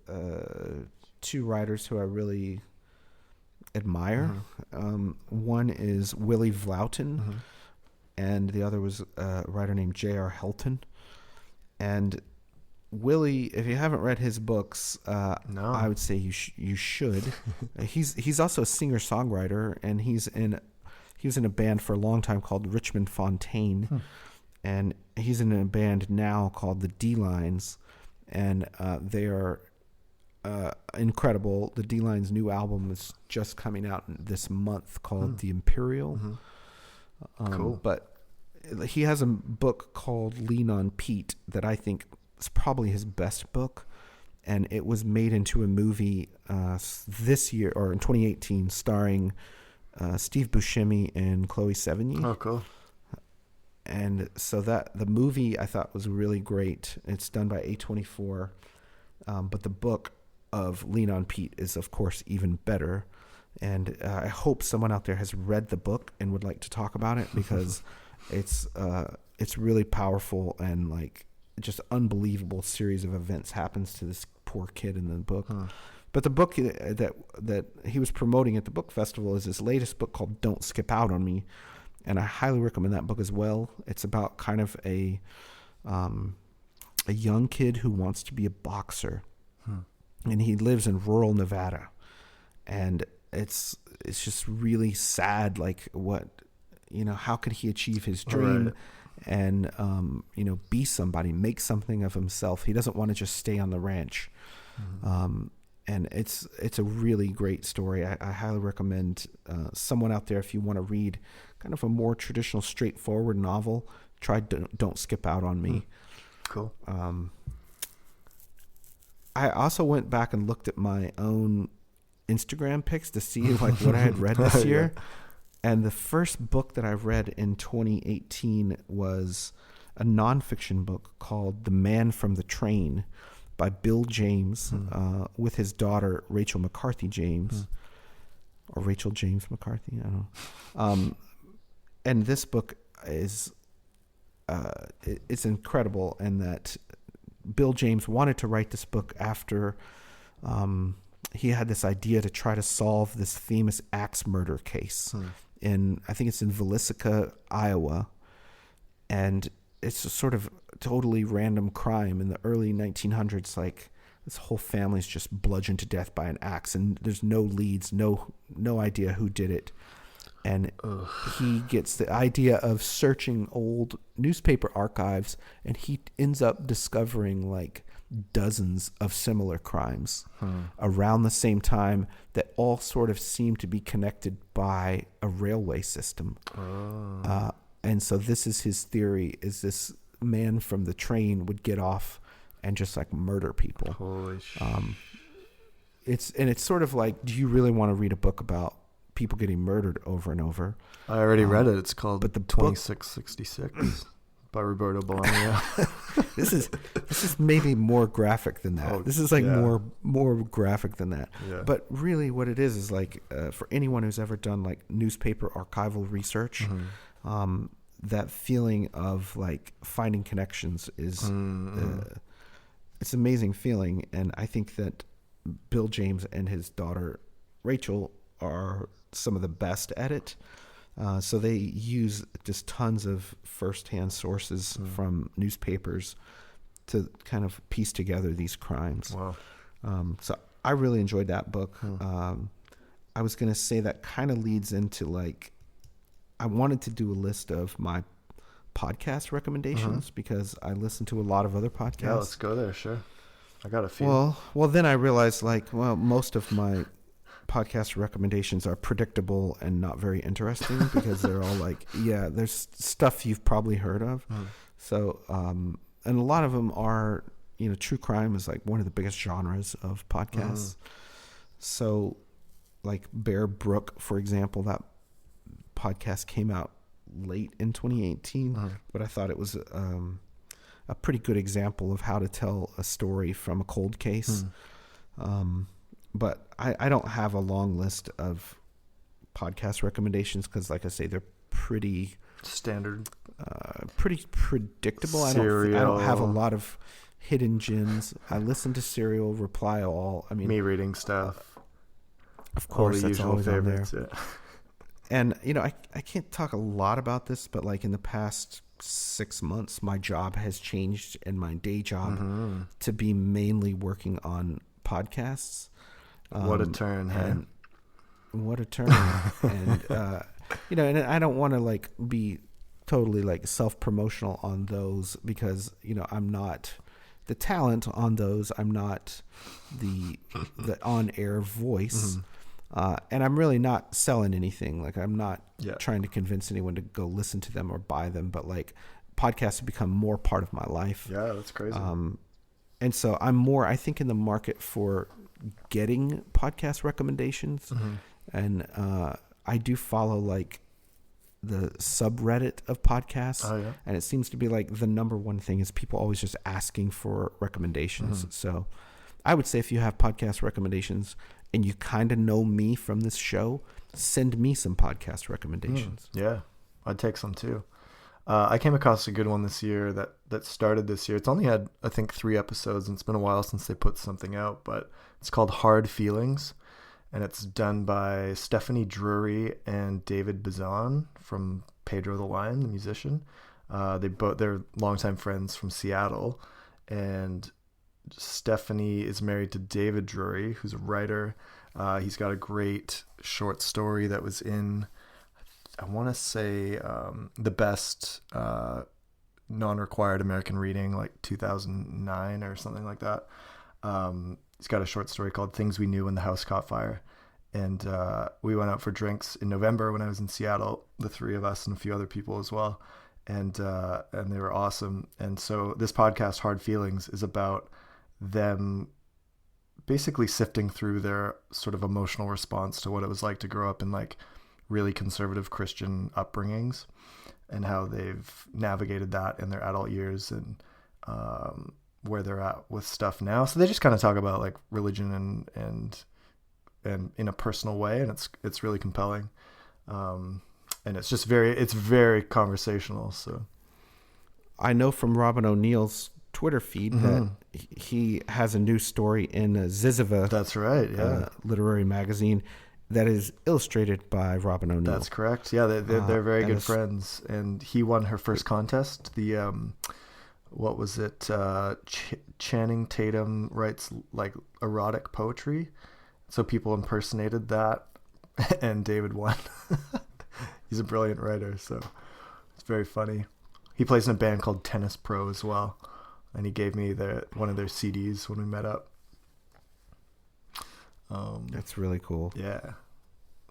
two writers who I really admire. One is Willie Vlautin, and the other was a writer named J.R. Helton. And Willie, if you haven't read his books, no, I would say you should. He's also a singer-songwriter, and he was in a band for a long time called Richmond Fontaine, and he's in a band now called the D-Lines, and they are incredible. The D-Lines' new album is just coming out this month called The Imperial. Cool. But he has a book called Lean on Pete that I think is probably his best book. And it was made into a movie this year, or in 2018, starring Steve Buscemi and Chloe Sevigny. Oh, cool. And so that the movie I thought was really great. It's done by A24. But the book of Lean on Pete is, of course, even better. And I hope someone out there has read the book and would like to talk about it, because it's really powerful, and like just unbelievable series of events happens to this poor kid in the book. But the book that he was promoting at the book festival is his latest book called Don't Skip Out on Me, and I highly recommend that book as well. It's about kind of a young kid who wants to be a boxer, and he lives in rural Nevada, and it's just really sad. Like, how could he achieve his dream? Right. And, be somebody, make something of himself. He doesn't want to just stay on the ranch. And it's a really great story. I highly recommend someone out there, if you want to read kind of a more traditional, straightforward novel, try Don't Skip Out on Me. Cool. I also went back and looked at my own Instagram pics to see like what I had read this year. Yeah. And the first book that I read in 2018 was a nonfiction book called The Man from the Train by Bill James, with his daughter, Rachel McCarthy James, or Rachel James McCarthy, I don't know. And this book is, it's incredible in that Bill James wanted to write this book after he had this idea to try to solve this famous axe murder case. I think it's in Villisca, Iowa, and it's a sort of totally random crime in the early 1900s. Like, this whole family's just bludgeoned to death by an axe, and there's no leads, no idea who did it. And he gets the idea of searching old newspaper archives, and he ends up discovering like dozens of similar crimes around the same time that all sort of seem to be connected by a railway system. And so this is his theory, is this man from the train would get off and just like murder people. Holy shit. It's sort of like, do you really want to read a book about people getting murdered over and over? I already read it. It's called but the 2666 by Roberto Bolaño. This is maybe more graphic than that. This is like more graphic than that. Yeah. But really what it is like, for anyone who's ever done like newspaper archival research, that feeling of like finding connections is it's an amazing feeling. And I think that Bill James and his daughter Rachel are some of the best at it. So they use just tons of firsthand sources from newspapers to kind of piece together these crimes. Wow. So I really enjoyed that book. I was going to say that kind of leads into like, I wanted to do a list of my podcast recommendations because I listen to a lot of other podcasts. Yeah, let's go there. Sure. I got a few. Well, then I realized like, most of my podcast recommendations are predictable and not very interesting because they're all like, there's stuff you've probably heard of. So, and a lot of them are, true crime is like one of the biggest genres of podcasts. So like Bear Brook, for example, that podcast came out late in 2018, but I thought it was a pretty good example of how to tell a story from a cold case. But I don't have a long list of podcast recommendations because, like I say, they're pretty standard, pretty predictable. I don't have a lot of hidden gems. I listen to Serial, Reply All. I mean, me reading stuff. Of course, that's always favorites. on there. Yeah. And, I can't talk a lot about this, but like in the past 6 months, my job has changed and my day job to be mainly working on podcasts. What a turn, and what a turn. And, and I don't want to like be totally like self-promotional on those because, I'm not the talent on those. I'm not the on-air voice. And I'm really not selling anything. Like, I'm not Yeah. trying to convince anyone to go listen to them or buy them, but like, podcasts have become more part of my life. Yeah, that's crazy. And so I'm more, I think, in the market for getting podcast recommendations. And I do follow like the subreddit of podcasts. Oh, yeah. And it seems to be like the number one thing is people always just asking for recommendations. So I would say if you have podcast recommendations and you kind of know me from this show, send me some podcast recommendations. Yeah, I'd take some too. I came across a good one this year that started this year. It's only had, I think, 3 episodes, and it's been a while since they put something out, but it's called Hard Feelings, and it's done by Stephanie Drury and David Bazan from Pedro the Lion, the musician. They're longtime friends from Seattle, and Stephanie is married to David Drury, who's a writer. He's got a great short story that was in, I want to say, the best non-required American reading, like 2009 or something like that. He's got a short story called Things We Knew When the House Caught Fire. And we went out for drinks in November when I was in Seattle, the 3 of us and a few other people as well. And they were awesome. And so this podcast, Hard Feelings, is about them basically sifting through their sort of emotional response to what it was like to grow up in like really conservative Christian upbringings and how they've navigated that in their adult years and where they're at with stuff now. So they just kind of talk about like religion and in a personal way, and it's really compelling. And it's just very conversational. So I know from Robin O'Neill's Twitter feed that he has a new story in Ziziva. That's right. Yeah. Literary magazine that is illustrated by Robin O'Neill. That's correct. Yeah. They're very good friends, and he won her first contest. The, what was it? Channing Tatum writes like erotic poetry. So people impersonated that, and David won. He's a brilliant writer, so it's very funny. He plays in a band called Tennis Pro as well, and he gave me one of their CDs when we met up. That's really cool. Yeah,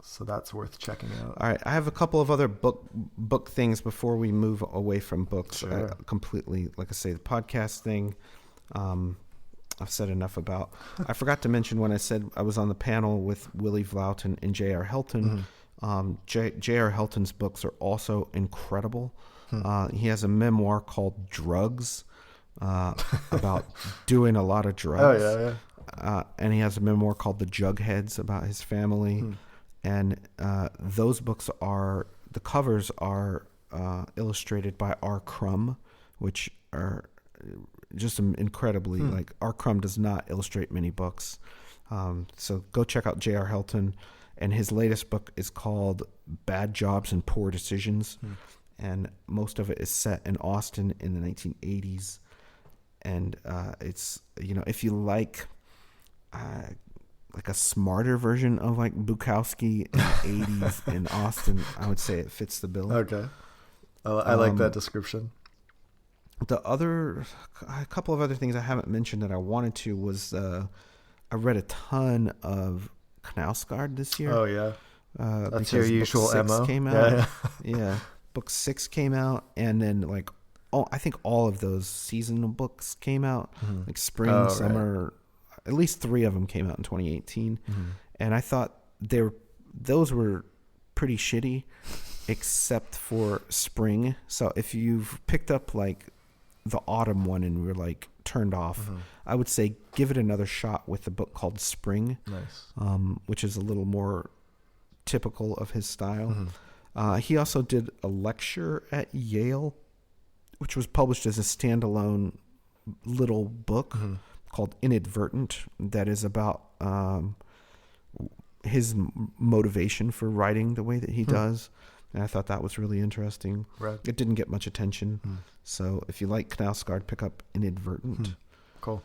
so that's worth checking out. All right, I have a couple of other book things before we move away from books. Sure. Completely, like I say, the podcast thing. I've said enough about. I forgot to mention when I said I was on the panel with Willie Vlautin and J.R. Helton. J.R. Helton's books are also incredible. He has a memoir called Drugs, about doing a lot of drugs. Oh, yeah. And he has a memoir called The Jugheads about his family. And those books the covers are illustrated by R. Crumb, which are just incredibly, like, R. Crumb does not illustrate many books. So go check out J.R. Helton. And his latest book is called Bad Jobs and Poor Decisions. And most of it is set in Austin in the 1980s. And it's, if you like a smarter version of like Bukowski in the 80s in Austin, I would say it fits the bill. Okay. I like that description. A couple of other things I haven't mentioned that I wanted to was I read a ton of Knausgaard this year. Oh, yeah. That's your usual MO. Came out. Yeah. Book 6 came out, and then I think all of those seasonal books came out, like spring, summer. Right. At least 3 of them came out in 2018, and I thought those were pretty shitty, except for spring. So if you've picked up like the autumn one and were like turned off, I would say give it another shot with the book called Spring, which is a little more typical of his style. He also did a lecture at Yale, which was published as a standalone little book called Inadvertent, that is about his motivation for writing the way that he does. And I thought that was really interesting. Right. It didn't get much attention. So if you like Knausgaard, pick up Inadvertent. Cool.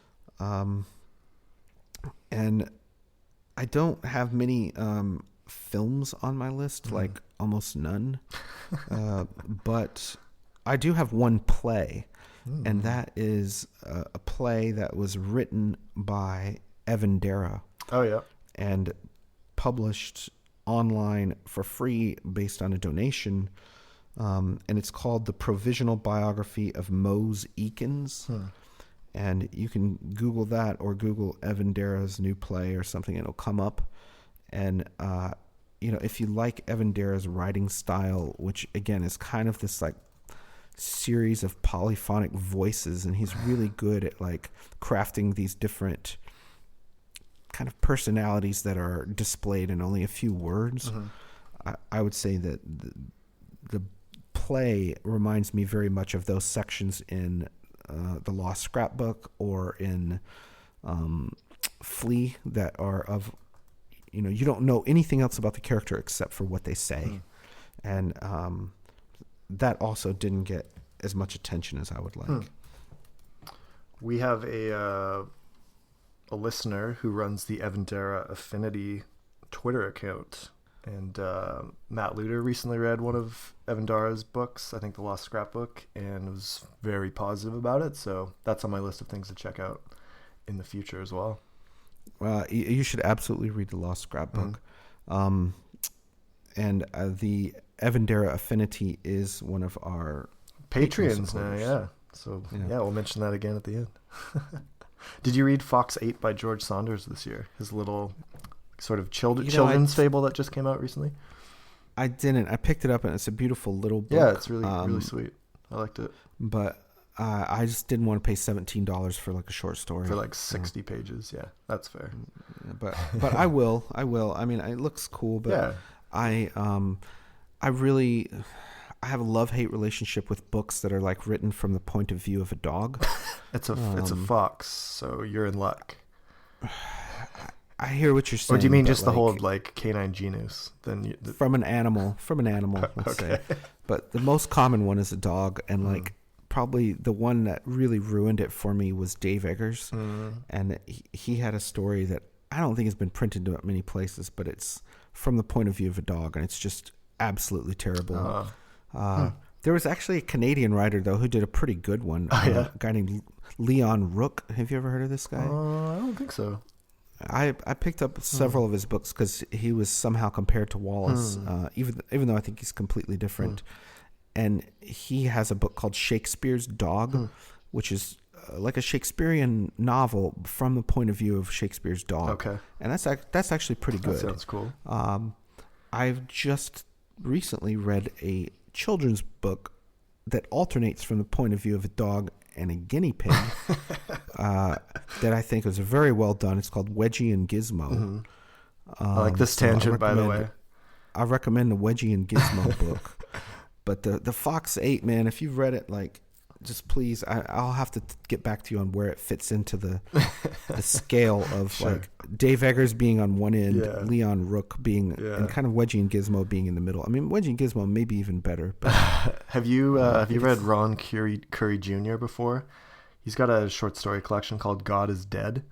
And I don't have many films on my list, like almost none. But I do have one play, and that is a play that was written by Evan Dara. Oh, yeah. And published online for free based on a donation, and it's called The Provisional Biography of Mose Eakins. And you can Google that or Google Evan Dara's new play or something, and it'll come up. And, if you like Evan Dara's writing style, which, again, is kind of this, like, series of polyphonic voices, and he's really good at, like, crafting these different kind of personalities that are displayed in only a few words. I would say that the play reminds me very much of those sections in The Lost Scrapbook or in Flea that are of, you don't know anything else about the character except for what they say. And that also didn't get as much attention as I would like. We have a listener who runs the Evan Dara Affinity Twitter account. And Matt Luder recently read one of Evan Dara's books, I think The Lost Scrapbook, and was very positive about it. So that's on my list of things to check out in the future as well. Well, you should absolutely read The Lost Scrapbook. And the Evan Dara Affinity is one of our Patreons now, yeah. So, yeah, we'll mention that again at the end. Did you read Fox 8 by George Saunders this year? His little sort of children's fable that just came out recently? I didn't. I picked it up, and it's a beautiful little book. Yeah, it's really sweet. I liked it. But I just didn't want to pay $17 for like a short story. For like 60 pages, yeah. That's fair. But I will. I mean, it looks cool, but yeah. I have a love-hate relationship with books that are like written from the point of view of a dog. It's a fox, so you're in luck. I hear what you're saying. Or do you mean just the whole like canine genus? Then from an animal, let's say. But the most common one is a dog, and like probably the one that really ruined it for me was Dave Eggers, and he had a story that I don't think has been printed in many places, but it's from the point of view of a dog, and it's just absolutely terrible. There was actually a Canadian writer though who did a pretty good one. A guy named Leon Rook. Have you ever heard of this guy? I don't think so. I picked up several of his books because he was somehow compared to Wallace, even though I think he's completely different. And he has a book called Shakespeare's Dog, which is like a Shakespearean novel from the point of view of Shakespeare's dog. Okay. And that's actually pretty good. That sounds cool. I've just recently read a children's book that alternates from the point of view of a dog and a guinea pig that I think is very well done. It's called Wedgie and Gizmo. I like this tangent, by the way. I recommend the Wedgie and Gizmo book. But the Fox 8, man, if you've read it, like, just please, I'll have to get back to you on where it fits into the scale of like Dave Eggers being on one end, Leon Rook being, and kind of Wedgie and Gizmo being in the middle. I mean, Wedgie and Gizmo may be even better. But, have you read Ron Curry Jr. before? He's got a short story collection called God is Dead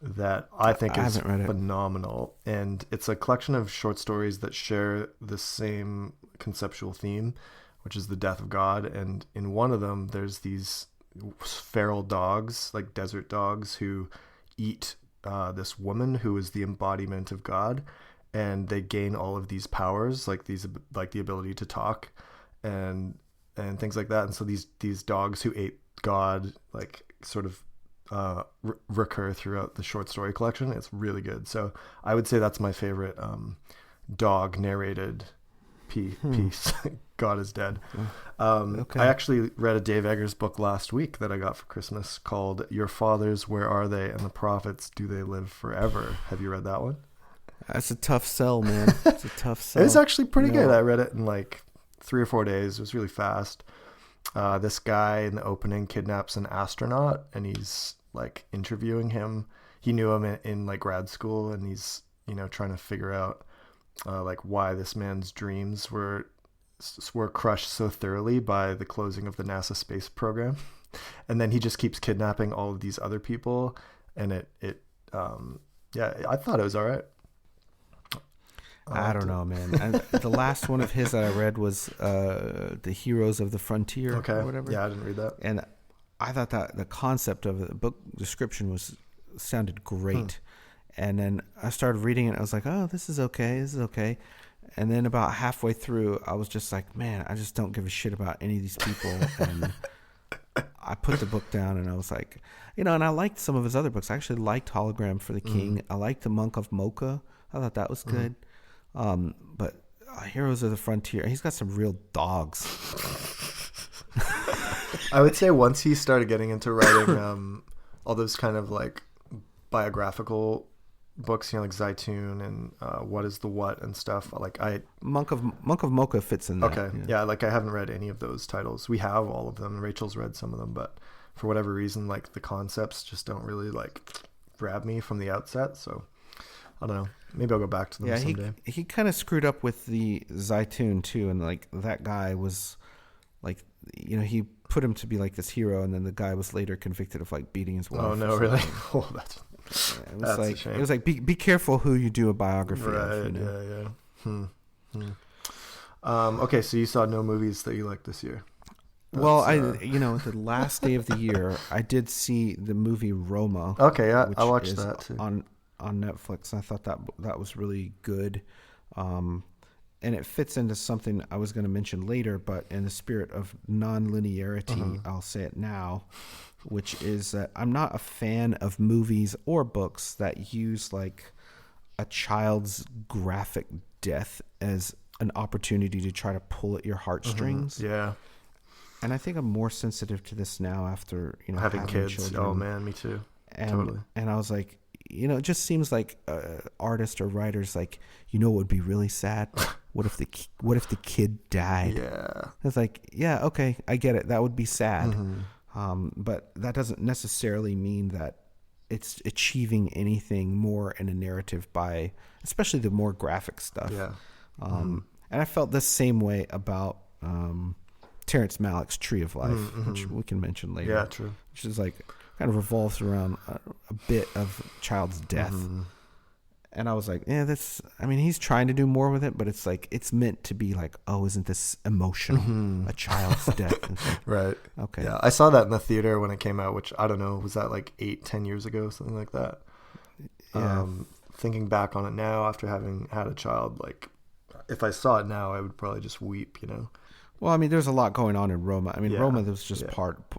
that I think is phenomenal. And it's a collection of short stories that share the same conceptual theme, which is the death of God. And in one of them, there's these feral dogs, like desert dogs, who eat this woman who is the embodiment of God, and they gain all of these powers, like the ability to talk and things like that. And so these dogs who ate God, like sort of recur throughout the short story collection. It's really good. So I would say that's my favorite dog narrated piece. God is Dead. Okay. I actually read a Dave Eggers book last week that I got for Christmas called Your Fathers, Where Are They? And the Prophets, Do They Live Forever? Have you read that one? That's a tough sell, man. It's a tough sell. It's actually pretty good. I read it in like 3 or 4 days. It was really fast. This guy in the opening kidnaps an astronaut, and he's like interviewing him. He knew him in like grad school, and he's, trying to figure out like why this man's dreams were crushed so thoroughly by the closing of the NASA space program. And then he just keeps kidnapping all of these other people, and I thought it was all right. I don't know, man. The last one of his that I read was The Heroes of the Frontier, or whatever. Yeah, I didn't read that. And I thought that the concept of the book description sounded great. And then I started reading it. I was like, oh, this is okay. This is okay. And then about halfway through, I was just like, man, I just don't give a shit about any of these people. And I put the book down and I was like, and I liked some of his other books. I actually liked Hologram for the King. I liked The Monk of Mocha. I thought that was good. But Heroes of the Frontier, he's got some real dogs. I would say once he started getting into writing all those kind of like biographical books, like Zaytun and What is the What and stuff. Like Monk of Mocha fits in that. Okay, yeah. Like I haven't read any of those titles. We have all of them. Rachel's read some of them, but for whatever reason, like the concepts just don't really like grab me from the outset. So I don't know. Maybe I'll go back to them someday. He kind of screwed up with the Zaytun too, and like that guy was like, he put him to be like this hero, and then the guy was later convicted of like beating his wife. Oh no, really? Oh, that's a shame. It was like be careful who you do a biography of. Yeah. Okay, so you saw no movies that you liked this year. Well, the last day of the year, I did see the movie Roma. Okay, yeah, I watched that too on Netflix. And I thought that was really good, and it fits into something I was going to mention later. But in the spirit of non-linearity, I'll say it now, which is that I'm not a fan of movies or books that use like a child's graphic death as an opportunity to try to pull at your heartstrings. Yeah. And I think I'm more sensitive to this now after, having kids. Children. Oh man, me too. And, totally. And I was like, it just seems like artists or writers, like, what would be really sad? What if the kid died? Yeah. It's like, yeah, okay, I get it. That would be sad. But that doesn't necessarily mean that it's achieving anything more in a narrative by, especially the more graphic stuff. Yeah. And I felt the same way about Terrence Malick's Tree of Life, which we can mention later. Yeah, true. Which is like kind of revolves around a bit of child's death. And I was like, yeah, he's trying to do more with it, but it's like, it's meant to be like, oh, isn't this emotional? A child's death. Like, right. Okay. Yeah. I saw that in the theater when it came out, which I don't know, was that like 8-10 years ago, something like that? Yeah. Thinking back on it now after having had a child, like if I saw it now, I would probably just weep, Well, there's a lot going on in Roma. Roma was just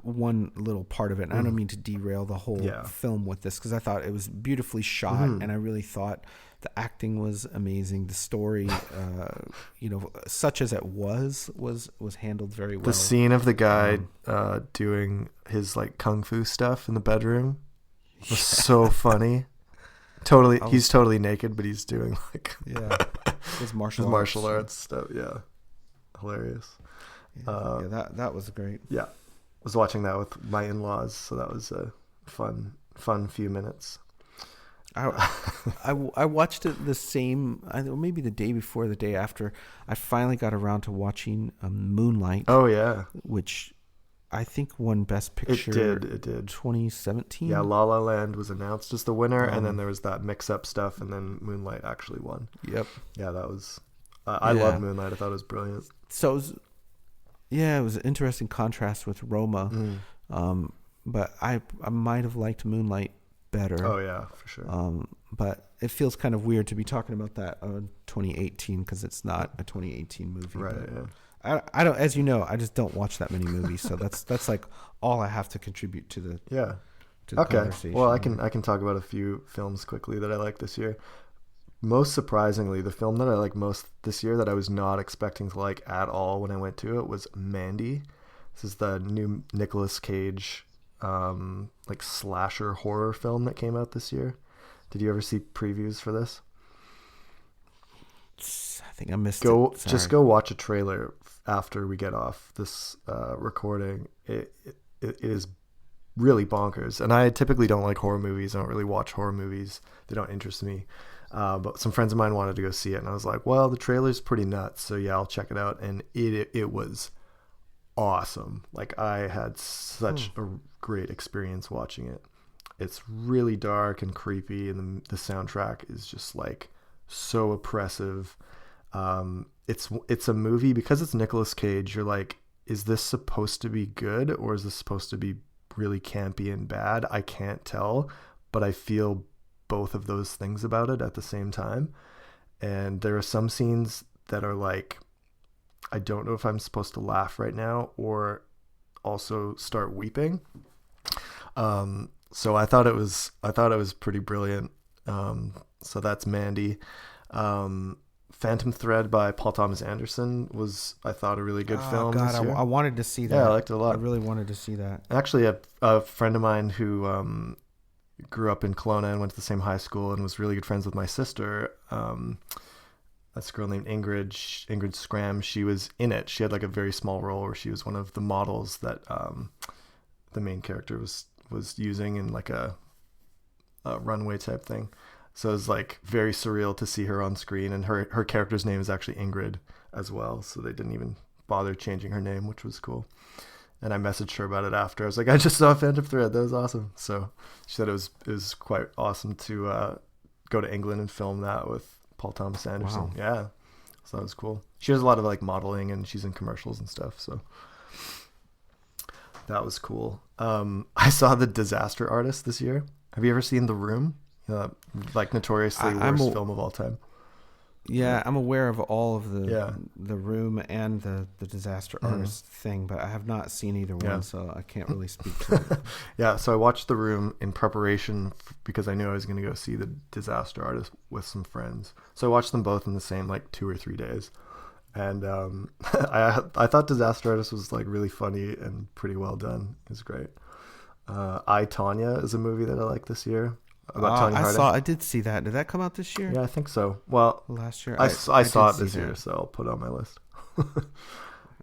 one little part of it. And I don't mean to derail the whole film with this, because I thought it was beautifully shot, and I really thought the acting was amazing. The story, such as it was handled very well. The scene of the guy doing his like kung fu stuff in the bedroom was so funny. He's totally naked, but he's doing like his martial arts stuff. Yeah, hilarious. That was great. Yeah, I was watching that with my in-laws, so that was a fun few minutes. I watched it maybe the day before, the day after. I finally got around to watching Moonlight. Oh yeah, which I think won Best Picture. It did. 2017. Yeah, La La Land was announced as the winner, and then there was that mix-up stuff, and then Moonlight actually won. Yep. Yeah, that was. I love Moonlight. I thought it was brilliant. So it was an interesting contrast with Roma, but I might have liked Moonlight better. Oh yeah, for sure. But it feels kind of weird to be talking about that in 2018 because it's not a 2018 movie. Right. But yeah. I don't, as you know, I just don't watch that many movies, so that's like all I have to contribute to the conversation. Well, I can talk about a few films quickly that I liked this year. Most surprisingly, the film that I like most this year that I was not expecting to like at all when I went to it was Mandy. This is the new Nicolas Cage like slasher horror film that came out this year. Did you ever see previews for this? I think I missed it. Just go watch a trailer after we get off this recording. It is really bonkers. And I typically don't like horror movies. I don't really watch horror movies. They don't interest me. But some friends of mine wanted to go see it, and I was like, well, the trailer's pretty nuts, so yeah, I'll check it out. And it was awesome. Like, I had such a great experience watching it. It's really dark and creepy, and the soundtrack is just like so oppressive. It's a movie, because it's Nicolas Cage, you're like, is this supposed to be good, or is this supposed to be really campy and bad? I can't tell, but I feel both of those things about it at the same time. And there are some scenes that are like, I don't know if I'm supposed to laugh right now or also start weeping. So I thought it was pretty brilliant. So that's Mandy. Phantom Thread by Paul Thomas Anderson was, I thought, a really good film. God, this year. I wanted to see that. Yeah, I liked it a lot. I really wanted to see that. Actually, a friend of mine who grew up in Kelowna and went to the same high school and was really good friends with my sister. That's a girl named Ingrid Scram. She was in it. She had like a very small role where she was one of the models that the main character was using in like a runway type thing. So it was like very surreal to see her on screen, and her character's name is actually Ingrid as well. So they didn't even bother changing her name, which was cool. And I messaged her about it after. I was like, I just saw Phantom Thread. That was awesome. So she said it was quite awesome to go to England and film that with Paul Thomas Anderson. Wow. Yeah. So that was cool. She does a lot of like modeling, and she's in commercials and stuff. So that was cool. I saw The Disaster Artist this year. Have you ever seen The Room? Like notoriously worst film of all time. Yeah, I'm aware of all of the Room and the Disaster Artist thing, but I have not seen either one, so I can't really speak to it. Yeah, so I watched The Room in preparation because I knew I was going to go see The Disaster Artist with some friends. So I watched them both in the same like 2 or 3 days. And I thought Disaster Artist was like really funny and pretty well done. It was great. I, Tonya is a movie that I like this year. About Tonya Harding. I did see that. Did that come out this year? Yeah, I think so. Well, last year. I saw it this year, so I'll put it on my list.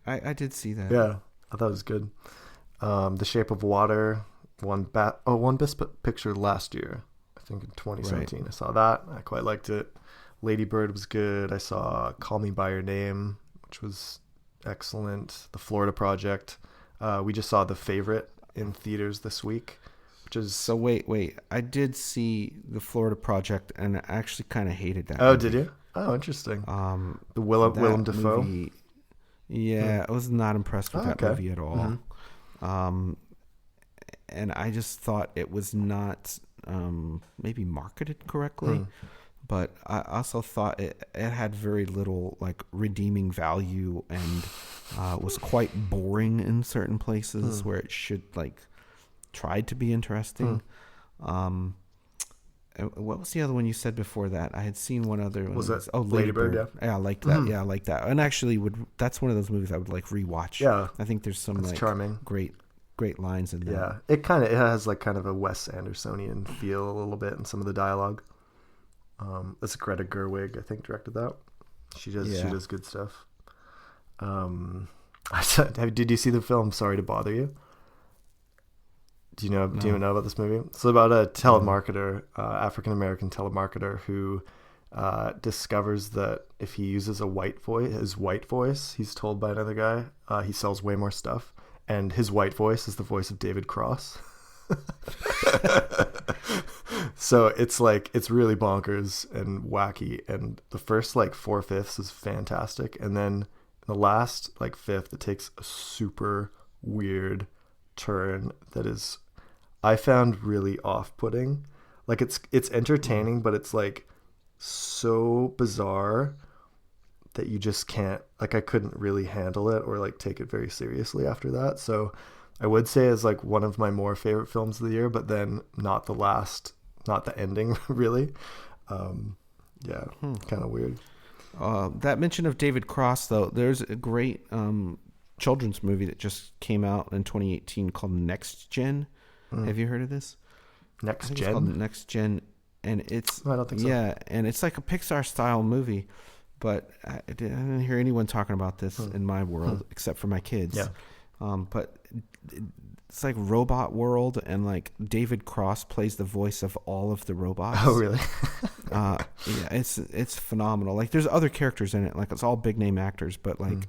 I did see that. Yeah, I thought it was good. The Shape of Water won Best Picture last year. I think in 2017. Right. I saw that. I quite liked it. Lady Bird was good. I saw Call Me by Your Name, which was excellent. The Florida Project. We just saw The Favorite in theaters this week. So wait. I did see The Florida Project, and I actually kind of hated that. Oh, movie. Did you? Oh, interesting. The Willem Dafoe. Movie, yeah, I was not impressed with that movie at all. Mm-hmm. And I just thought it was not maybe marketed correctly. But I also thought it had very little like redeeming value, and was quite boring in certain places where it should like tried to be interesting. What was the other one you said before that? I had seen one other one. Was it Lady Bird? Yeah, I liked that. Yeah, I liked that. And actually, that's one of those movies I would like rewatch. Yeah, I think there's some like charming, great lines in there. Yeah, it has like kind of a Wes Andersonian feel a little bit in some of the dialogue. It's Greta Gerwig, I think, directed that. She does good stuff. Did you see the film Sorry to Bother You? Do you know about this movie? It's about a telemarketer, African American telemarketer who discovers that if he uses his white voice, he's told by another guy, he sells way more stuff, and his white voice is the voice of David Cross. So it's really bonkers and wacky, and the first like 4/5 is fantastic, and then the last like fifth, it takes a super weird turn that is, I found, really off-putting. Like it's entertaining, but it's like so bizarre that you just can't, like, I couldn't really handle it or like take it very seriously after that. So I would say it's like one of my more favorite films of the year, but then not the ending really. Kind of weird. That mention of David Cross, though, there's a great children's movie that just came out in 2018 called Next Gen. Have you heard of this? Next Gen? It's called Next Gen, and it's... I don't think so. Yeah, and it's like a Pixar-style movie, but I didn't hear anyone talking about this in my world, except for my kids. Yeah. But it's like Robot World, and like David Cross plays the voice of all of the robots. Oh, really? Yeah, it's phenomenal. Like, there's other characters in it, like it's all big name actors, but like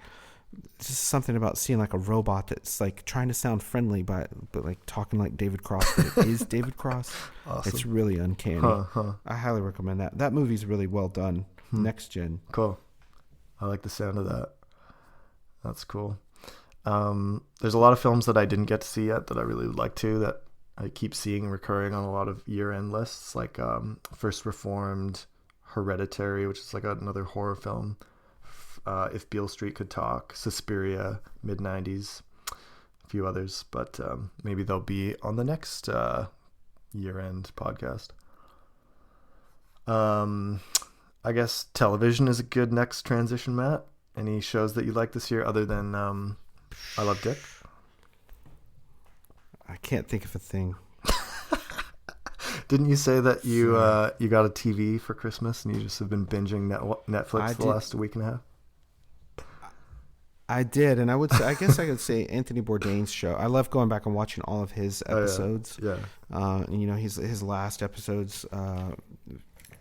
it's just something about seeing like a robot that's like trying to sound friendly, but like talking like David Cross, but it is David Cross. Awesome. It's really uncanny. I highly recommend that. That movie's really well done. Next Gen. Cool. I like the sound of that. That's cool. There's a lot of films that I didn't get to see yet that I really would like to, that I keep seeing recurring on a lot of year-end lists, like First Reformed, Hereditary, which is like another horror film, If Beale Street Could Talk, Suspiria, mid-90s, a few others, but maybe they'll be on the next year-end podcast. I guess television is a good next transition, Matt. Any shows that you like this year other than I Love Dick? I can't think of a thing. Didn't you say that you got a TV for Christmas and you just have been binging Netflix the last week and a half? I did, and I guess I could say Anthony Bourdain's show. I love going back and watching all of his episodes. Yeah. And, you know, his last episodes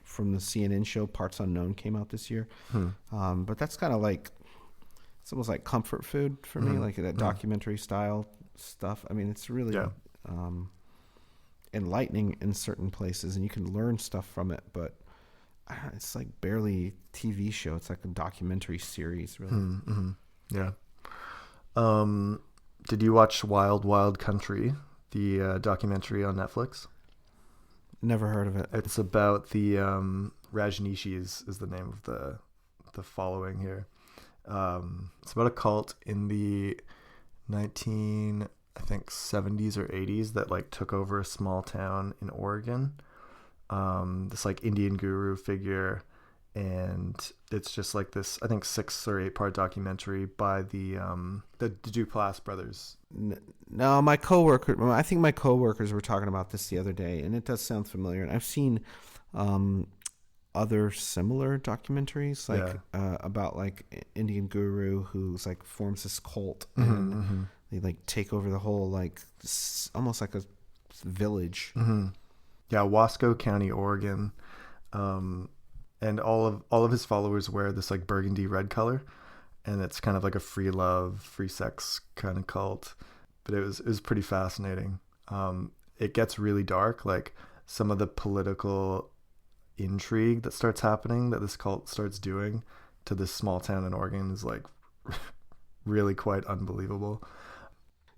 from the CNN show Parts Unknown came out this year. But that's kind of like, it's almost like comfort food for me, like that documentary style stuff. I mean, it's really enlightening in certain places, and you can learn stuff from it, but it's like barely a TV show. It's like a documentary series, really. Yeah. Did you watch Wild Wild Country, the documentary on Netflix? Never heard of it. It's about the Rajneeshis is the name of the following here. It's about a cult in the 70s or 80s that like took over a small town in Oregon. This like Indian guru figure, and it's just like this, I think 6 or 8 part documentary by the Duplass brothers. No, I think my coworkers were talking about this the other day, and it does sound familiar. And I've seen other similar documentaries, like about like Indian guru who's like forms this cult, and they like take over the whole, like almost like a village. Yeah, Wasco County, Oregon. And all of his followers wear this like burgundy red color, and it's kind of like a free love, free sex kind of cult. But it was pretty fascinating. It gets really dark, like some of the political intrigue that starts happening that this cult starts doing to this small town in Oregon is like really quite unbelievable.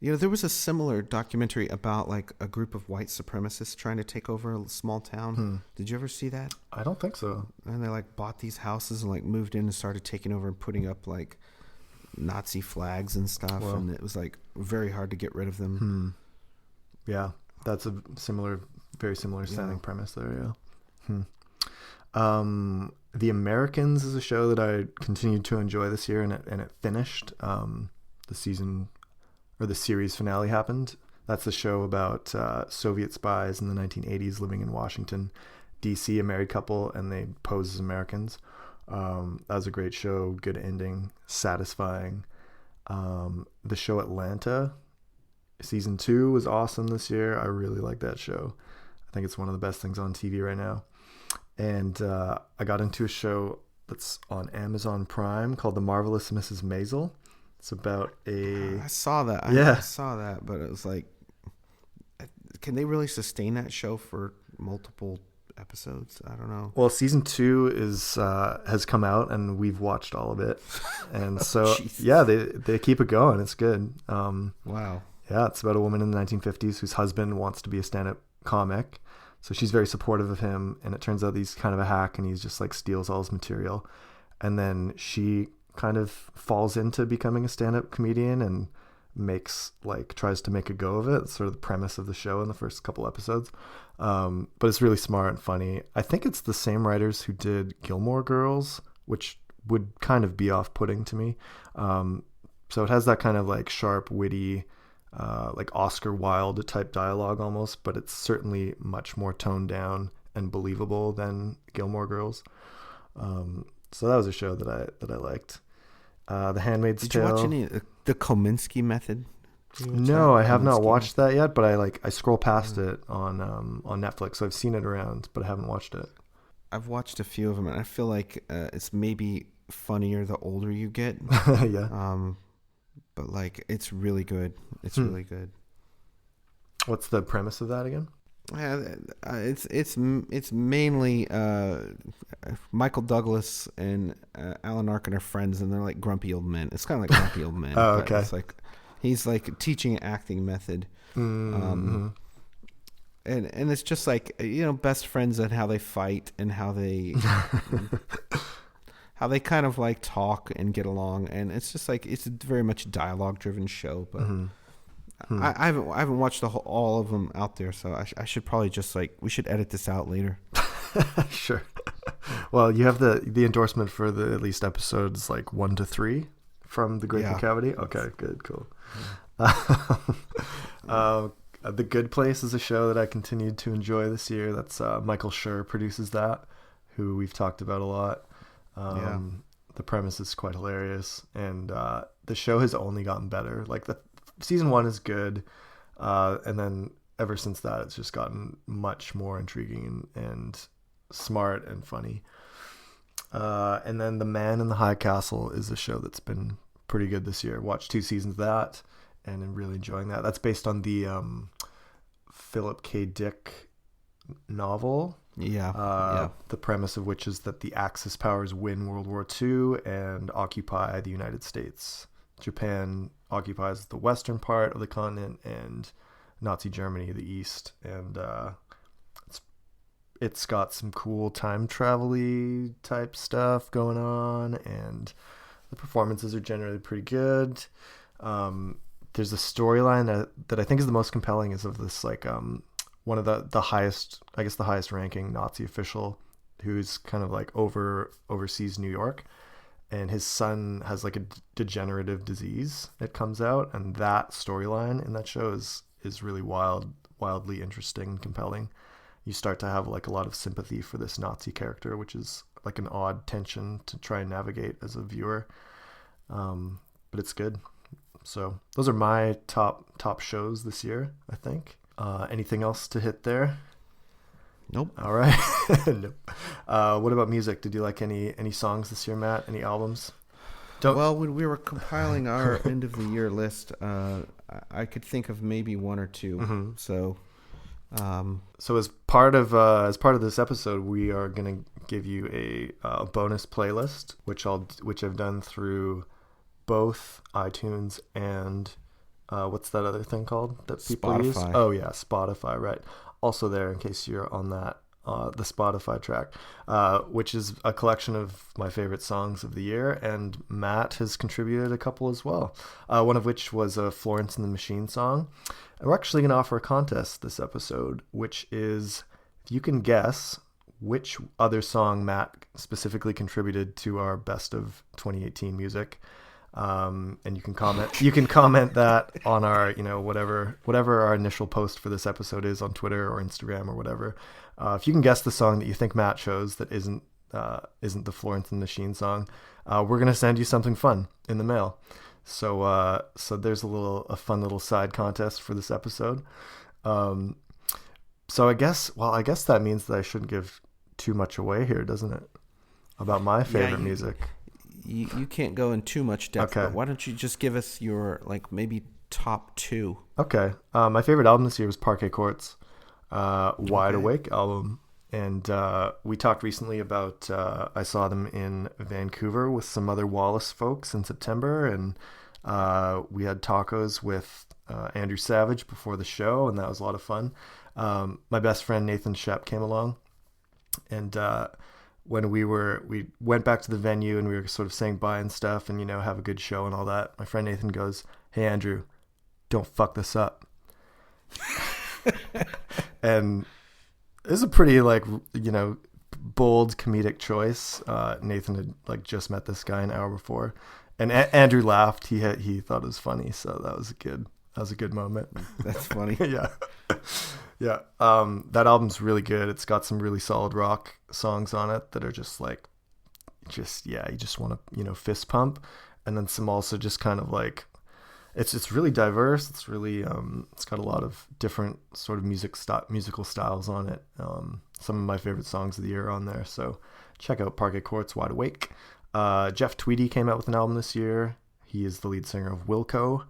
You know, there was a similar documentary about like a group of white supremacists trying to take over a small town. Did you ever see that? I don't think so. And they like bought these houses and like moved in and started taking over and putting up like Nazi flags and stuff. Well, and it was like very hard to get rid of them. Yeah, that's a very similar sounding premise there. Yeah. The Americans is a show that I continued to enjoy this year, and it finished. The series finale happened. That's the show about Soviet spies in the 1980s living in Washington, D.C., a married couple, and they pose as Americans. That was a great show, good ending, satisfying. The show Atlanta, season 2 was awesome this year. I really like that show. I think it's one of the best things on TV right now. And I got into a show that's on Amazon Prime called The Marvelous Mrs. Maisel. It's about I saw that. Yeah. I saw that, but it was like, can they really sustain that show for multiple episodes? I don't know. Well, season 2 has come out, and we've watched all of it, and so yeah, they keep it going. It's good. Wow. Yeah, it's about a woman in the 1950s whose husband wants to be a stand-up comic, so she's very supportive of him, and it turns out he's kind of a hack, and he's just like steals all his material, and then she kind of falls into becoming a stand-up comedian and tries to make a go of it. It's sort of the premise of the show in the first couple episodes. But it's really smart and funny. I think it's the same writers who did Gilmore Girls, which would kind of be off-putting to me. So it has that kind of like sharp, witty, like Oscar Wilde type dialogue almost, but it's certainly much more toned down and believable than Gilmore Girls. So that was a show that I liked. The Handmaid's Tale. Did you watch any the Kominsky Method? No, I have not watched that yet, but I scroll past it on Netflix, so I've seen it around, but I haven't watched it. I've watched a few of them, and I feel like it's maybe funnier the older you get. Yeah. But like it's really good. It's really good. What's the premise of that again? It's mainly Michael Douglas and Alan Arkin are friends, and they're like grumpy old men. It's kind of like grumpy old men. Oh, okay. It's like he's like teaching an acting method, and it's just like, best friends and how they fight and how they kind of like talk and get along, and it's just like it's a very much dialogue driven show. But I haven't watched all of them out there, so I should probably just we should edit this out later. Sure. Well, you have the endorsement for the at least episodes 1 to 3 from the Great Concavity. Okay, good, cool. The Good Place is a show that I continued to enjoy this year. That's Michael Schur produces that, who we've talked about a lot. The premise is quite hilarious, and the show has only gotten better. The season 1 is good, and then ever since that, it's just gotten much more intriguing and smart and funny. And then The Man in the High Castle is a show that's been pretty good this year. Watched 2 seasons of that, and I'm really enjoying that. That's based on the Philip K. Dick novel. The premise of which is that the Axis powers win World War II and occupy the United States. Japan occupies the western part of the continent, and Nazi Germany the east. And it's got some cool time travel-y type stuff going on, and the performances are generally pretty good. There's a storyline that I think is the most compelling, is of this one of the highest ranking Nazi official who's kind of oversees New York, and his son has a degenerative disease that comes out, and that storyline in that show is really wildly interesting and compelling. You start to have a lot of sympathy for this Nazi character, which is an odd tension to try and navigate as a viewer. But it's good. So those are my top shows this year, I think. Anything else to hit there? Nope. All right. Nope. What about music? Did you like any songs this year, Matt? Any albums? Well, when we were compiling our end of the year list, I could think of maybe 1 or 2. Mm-hmm. So as part of this episode, we are going to give you a bonus playlist, which I've done through both iTunes and what's that other thing called that people Spotify. use? Oh yeah, Spotify, right. Also there, in case you're on that, the Spotify track, which is a collection of my favorite songs of the year, and Matt has contributed a couple as well. One of which was a Florence and the Machine song. And we're actually going to offer a contest this episode, which is, if you can guess which other song Matt specifically contributed to our best of 2018 music. And you can comment that on our, whatever our initial post for this episode is on Twitter or Instagram or whatever. If you can guess the song that you think Matt chose that isn't the Florence and the Machine song, we're going to send you something fun in the mail. So there's a fun little side contest for this episode. So I guess that means that I shouldn't give too much away here, doesn't it? About my favorite music. You can't go in too much depth. Okay. But why don't you just give us your maybe top 2? Okay. My favorite album this year was Parquet Court's Wide Awake album. And we talked recently about I saw them in Vancouver with some other Wallace folks in September, and we had tacos with Andrew Savage before the show, and that was a lot of fun. My best friend Nathan Shep came along, and when we went back to the venue and we were sort of saying bye and stuff and have a good show and all that, my friend Nathan goes, "Hey Andrew, don't fuck this up." And it was a pretty bold comedic choice. Nathan had just met this guy an hour before, and Andrew laughed. He thought it was funny, so that was a good moment. That's funny. Yeah. Yeah. That album's really good. It's got some really solid rock songs on it that are you just want to fist pump, and then some also just kind of it's really diverse. It's really it's got a lot of different sort of musical styles on it. Some of my favorite songs of the year are on there. So check out Parquet Court's Wide Awake. Jeff Tweedy came out with an album this year. He is the lead singer of Wilco,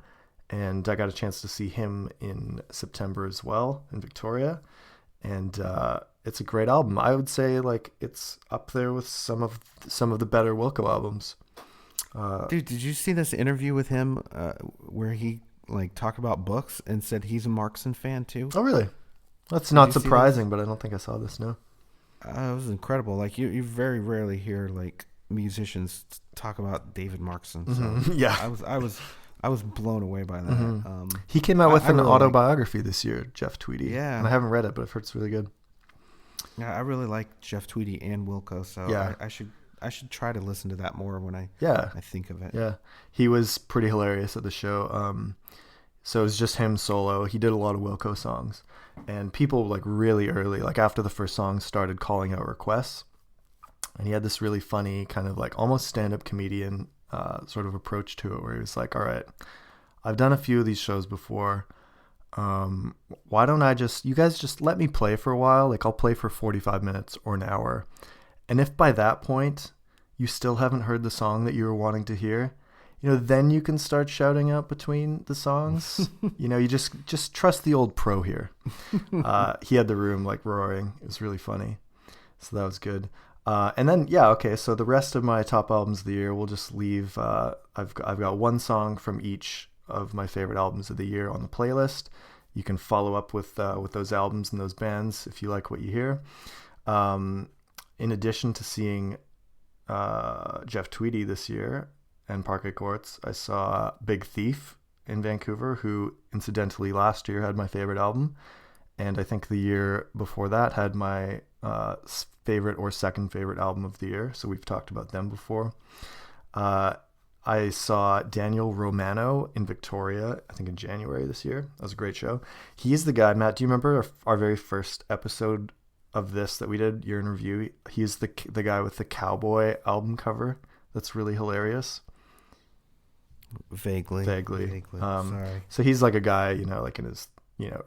and I got a chance to see him in September as well in Victoria. And it's a great album. I would say it's up there with some of the better Wilco albums. Dude, did you see this interview with him where he talked about books and said he's a Marxen fan too? Oh, really? That's not surprising, but I don't think I saw this. No. It was incredible. Like you very rarely hear like musicians talk about David Markson. So yeah, I was blown away by that. He came out with an autobiography this year, Jeff Tweedy. Yeah, and I haven't read it, but I've heard it's really good. Yeah, I really like Jeff Tweedy and Wilco, so yeah. I should try to listen to that more when I think of it. Yeah, he was pretty hilarious at the show. So it was just him solo. He did a lot of Wilco songs, and people like really early, like after the first song, started calling out requests. And he had this really funny kind of like almost stand-up comedian sort of approach to it, where he was like, "All right, I've done a few of these shows before. Why don't you guys just let me play for a while? Like I'll play for 45 minutes or an hour. And if by that point you still haven't heard the song that you were wanting to hear, then you can start shouting out between the songs. You just trust the old pro here." He had the room like roaring. It was really funny. So that was good. And then, so the rest of my top albums of the year, we'll just leave. I've got one song from each of my favorite albums of the year on the playlist. You can follow up with those albums and those bands if you like what you hear. In addition to seeing Jeff Tweedy this year and Parquet Courts, I saw Big Thief in Vancouver, who incidentally last year had my favorite album, and I think the year before that had my favorite or second favorite album of the year. So we've talked about them before. I saw Daniel Romano in Victoria, I think in January this year. That was a great show. He's the guy, Matt, do you remember our very first episode of this that we did, Year in Review? He's the guy with the cowboy album cover that's really hilarious. Vaguely. Sorry. So he's like a guy, like in his,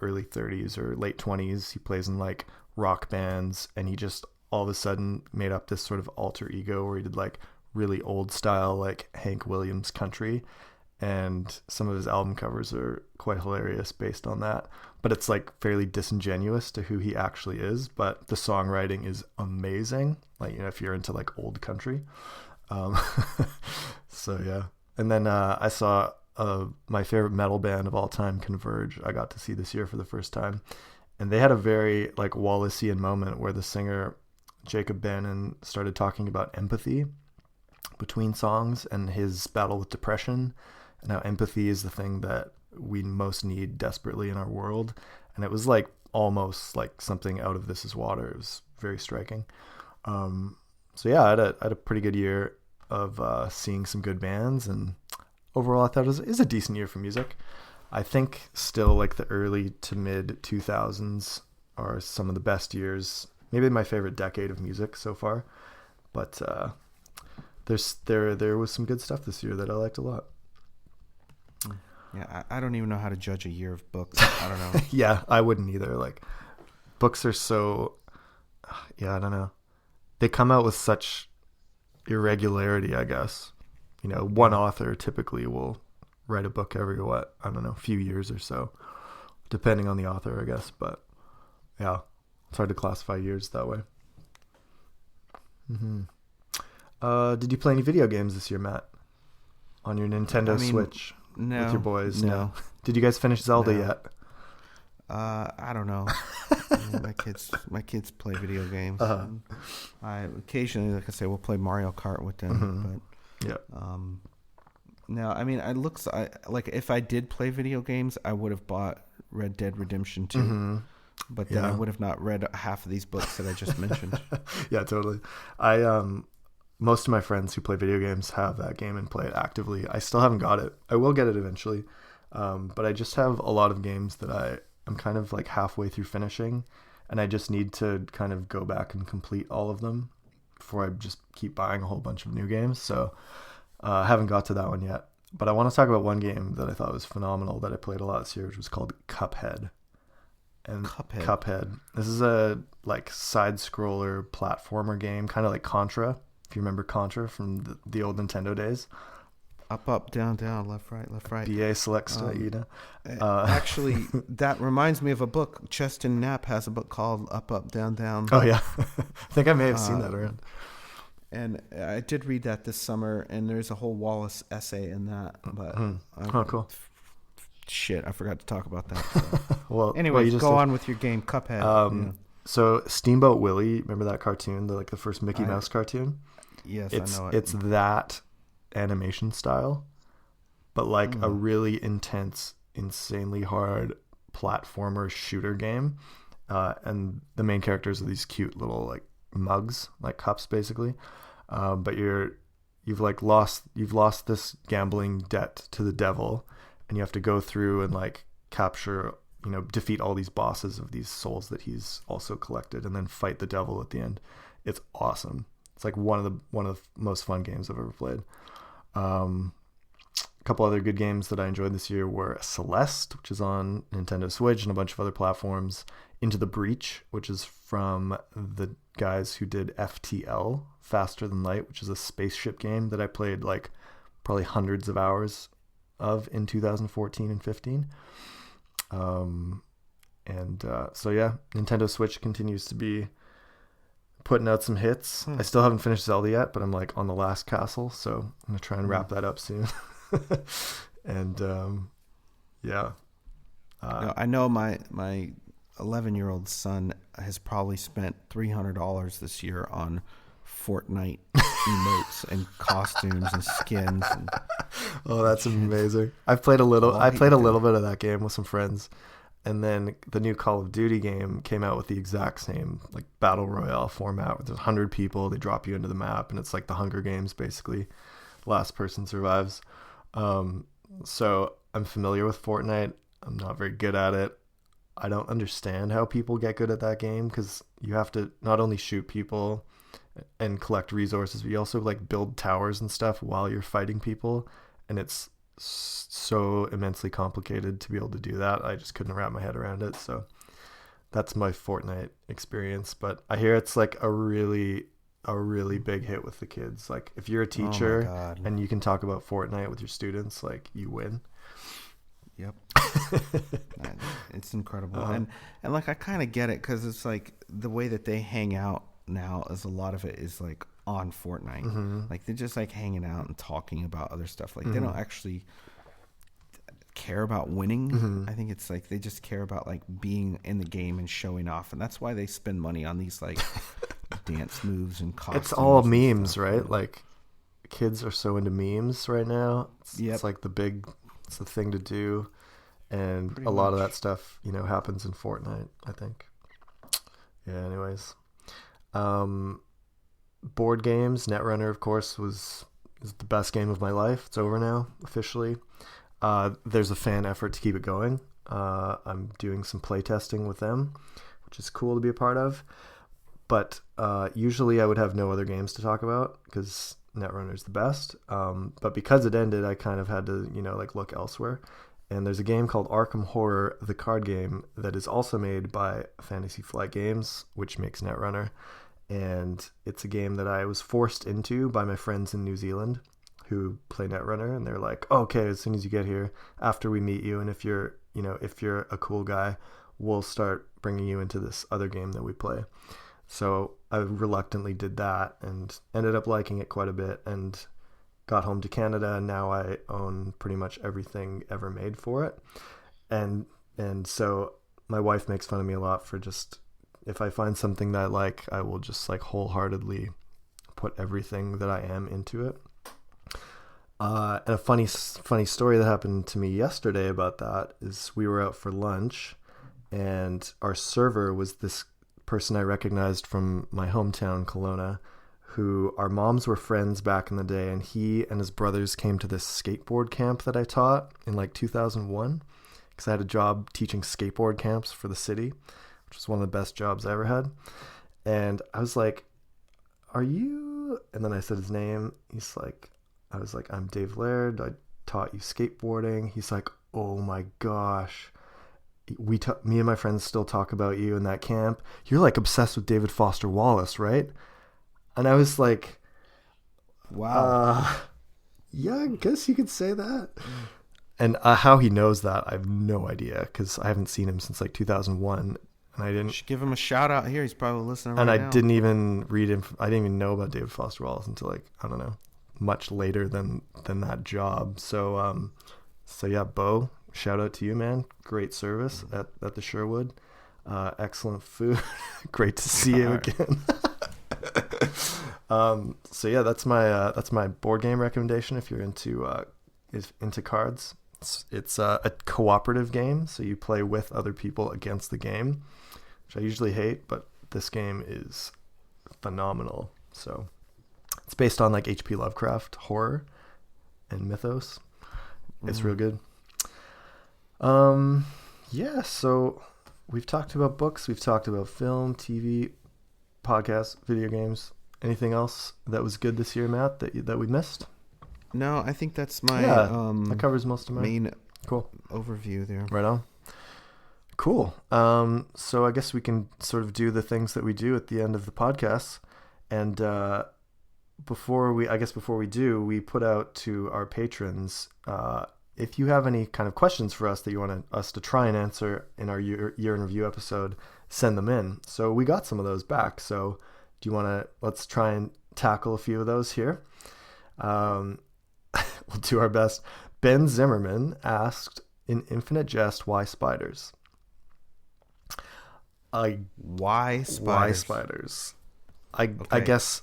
early 30s or late 20s. He plays in like rock bands, and he just all of a sudden made up this sort of alter ego where he did like really old style, like Hank Williams country. And some of his album covers are quite hilarious based on that. But it's like fairly disingenuous to who he actually is. But the songwriting is amazing. Like, if you're into like old country. So yeah. And then I saw my favorite metal band of all time, Converge. I got to see this year for the first time. And they had a very like Wallaceian moment where the singer Jacob Bannon started talking about empathy between songs and his battle with depression, and how empathy is the thing that we most need desperately in our world. And it was like almost like something out of This Is Water. It was very striking. So yeah, I had a pretty good year of seeing some good bands, and overall I thought it was a decent year for music. I think still like the early to mid 2000s are some of the best years, maybe my favorite decade of music so far. But there was some good stuff this year that I liked a lot. Yeah, I don't even know how to judge a year of books. I don't know. Yeah, I wouldn't either. Like, books are so, I don't know. They come out with such irregularity, I guess. One author typically will write a book every, few years or so, depending on the author, I guess. But yeah, it's hard to classify years that way. Did you play any video games this year, Matt? On your Nintendo Switch? No. With your boys? No. Did you guys finish Zelda yet? I don't know. My kids play video games. I occasionally, like I say, will play Mario Kart with them. But yeah. No, it looks like if I did play video games, I would have bought Red Dead Redemption 2. But then I would have not read half of these books that I just mentioned. Yeah, totally. Most of my friends who play video games have that game and play it actively. I still haven't got it. I will get it eventually. But I just have a lot of games that I'm kind of like halfway through finishing, and I just need to kind of go back and complete all of them before I just keep buying a whole bunch of new games. So I haven't got to that one yet. But I want to talk about one game that I thought was phenomenal that I played a lot this year, which was called Cuphead. And Cuphead. This is a like side scroller platformer game, kind of like Contra. If you remember Contra from the old Nintendo days. Up, down, down, left, right, left, right. BA selects actually, that reminds me of a book. Cheston Knapp has a book called Up, Down, Down. Oh, yeah. I think I may have seen that around. And I did read that this summer, and there's a whole Wallace essay in that. But cool. Shit, I forgot to talk about that. So. Well, anyway, you just go on with your game, Cuphead. So Steamboat Willie, remember that cartoon, the first Mickey Mouse cartoon? Yes, I know it. It's that animation style, but like a really intense, insanely hard platformer shooter game. And the main characters are these cute little like mugs, like cups basically. But you've lost this gambling debt to the devil, and you have to go through and like capture, defeat all these bosses of these souls that he's also collected, and then fight the devil at the end. It's awesome. It's like one of the most fun games I've ever played. A couple other good games that I enjoyed this year were Celeste, which is on Nintendo Switch and a bunch of other platforms. Into the Breach, which is from the guys who did FTL, Faster Than Light, which is a spaceship game that I played like probably hundreds of hours of in 2014 and 15. So yeah, Nintendo Switch continues to be putting out some hits. I still haven't finished Zelda yet, but I'm like on the last castle, so I'm gonna try and wrap that up soon. And I know my 11-year-old son has probably spent $300 this year on Fortnite emotes and costumes and skins. Oh, that's amazing! I've played a little. I played a little bit of that game with some friends, and then the new Call of Duty game came out with the exact same like battle royale format. With 100 people, they drop you into the map, and it's like the Hunger Games basically. Last person survives. So I'm familiar with Fortnite. I'm not very good at it. I don't understand how people get good at that game, because you have to not only shoot people and collect resources, but you also like build towers and stuff while you're fighting people, and it's so immensely complicated to be able to do that. I just couldn't wrap my head around it. So that's my Fortnite experience. But I hear it's like a really big hit with the kids. Like if you're a teacher and you can talk about Fortnite with your students, like you win. Yep. It's incredible. And like I kind of get it, because it's like the way that they hang out now is a lot of it is like on Fortnite. Like they're just like hanging out and talking about other stuff. Like they don't actually care about winning. I think it's like they just care about like being in the game and showing off, and that's why they spend money on these like dance moves and costumes. It's all memes, right? Like kids are so into memes right now. It's like it's the thing to do, and a lot of that stuff happens in Fortnite, I think. Yeah, anyways. Board games, Netrunner of course is the best game of my life. It's over now officially. There's a fan effort to keep it going. I'm doing some play testing with them, which is cool to be a part of. But usually I would have no other games to talk about because Netrunner is the best. But because it ended, I kind of had to, look elsewhere. And there's a game called Arkham Horror, the card game, that is also made by Fantasy Flight Games, which makes Netrunner. And it's a game that I was forced into by my friends in New Zealand who play Netrunner. And they're like, okay, as soon as you get here, after we meet you, and if you're a cool guy, we'll start bringing you into this other game that we play. So I reluctantly did that and ended up liking it quite a bit, and got home to Canada, and now I own pretty much everything ever made for it. And so my wife makes fun of me a lot for just, if I find something that I like, I will just like wholeheartedly put everything that I am into it. And a funny story that happened to me yesterday about that is we were out for lunch, and our server was this person I recognized from my hometown, Kelowna, who our moms were friends back in the day, and he and his brothers came to this skateboard camp that I taught in like 2001, because I had a job teaching skateboard camps for the city, which was one of the best jobs I ever had. And I was like, are you? And then I said his name. I was like, I'm Dave Laird. I taught you skateboarding. He's like, oh my gosh. Me and my friends still talk about you in that camp. You're like obsessed with David Foster Wallace, right? And I was like, wow. Yeah, I guess you could say that. And how he knows that, I have no idea, because I haven't seen him since like 2001. And I didn't. You should give him a shout out here. He's probably listening right now. And I didn't even read him. I didn't even know about David Foster Wallace until like, I don't know, much later than that job. So yeah, Bo, shout out to you, man. Great service at the Sherwood. Excellent food. Great to see you again. So yeah, that's my board game recommendation if you're into cards. It's a cooperative game, so you play with other people against the game, which I usually hate, but this game is phenomenal. So it's based on like H.P. Lovecraft horror and mythos. It's real good. Yeah, so we've talked about books, we've talked about film, TV, podcasts, video games. Anything else that was good this year, Matt, that we missed? No, I think that's my that covers most of my main cool overview there. Right on. Cool. So I guess we can sort of do the things that we do at the end of the podcast. And before we do, we put out to our patrons, if you have any kind of questions for us that you want us to try and answer in our year in review episode, send them in. So we got some of those back. So do you want to, let's try and tackle a few of those here. We'll do our best. Ben Zimmerman asked, in Infinite Jest, why spiders? Why spiders? Why spiders? I guess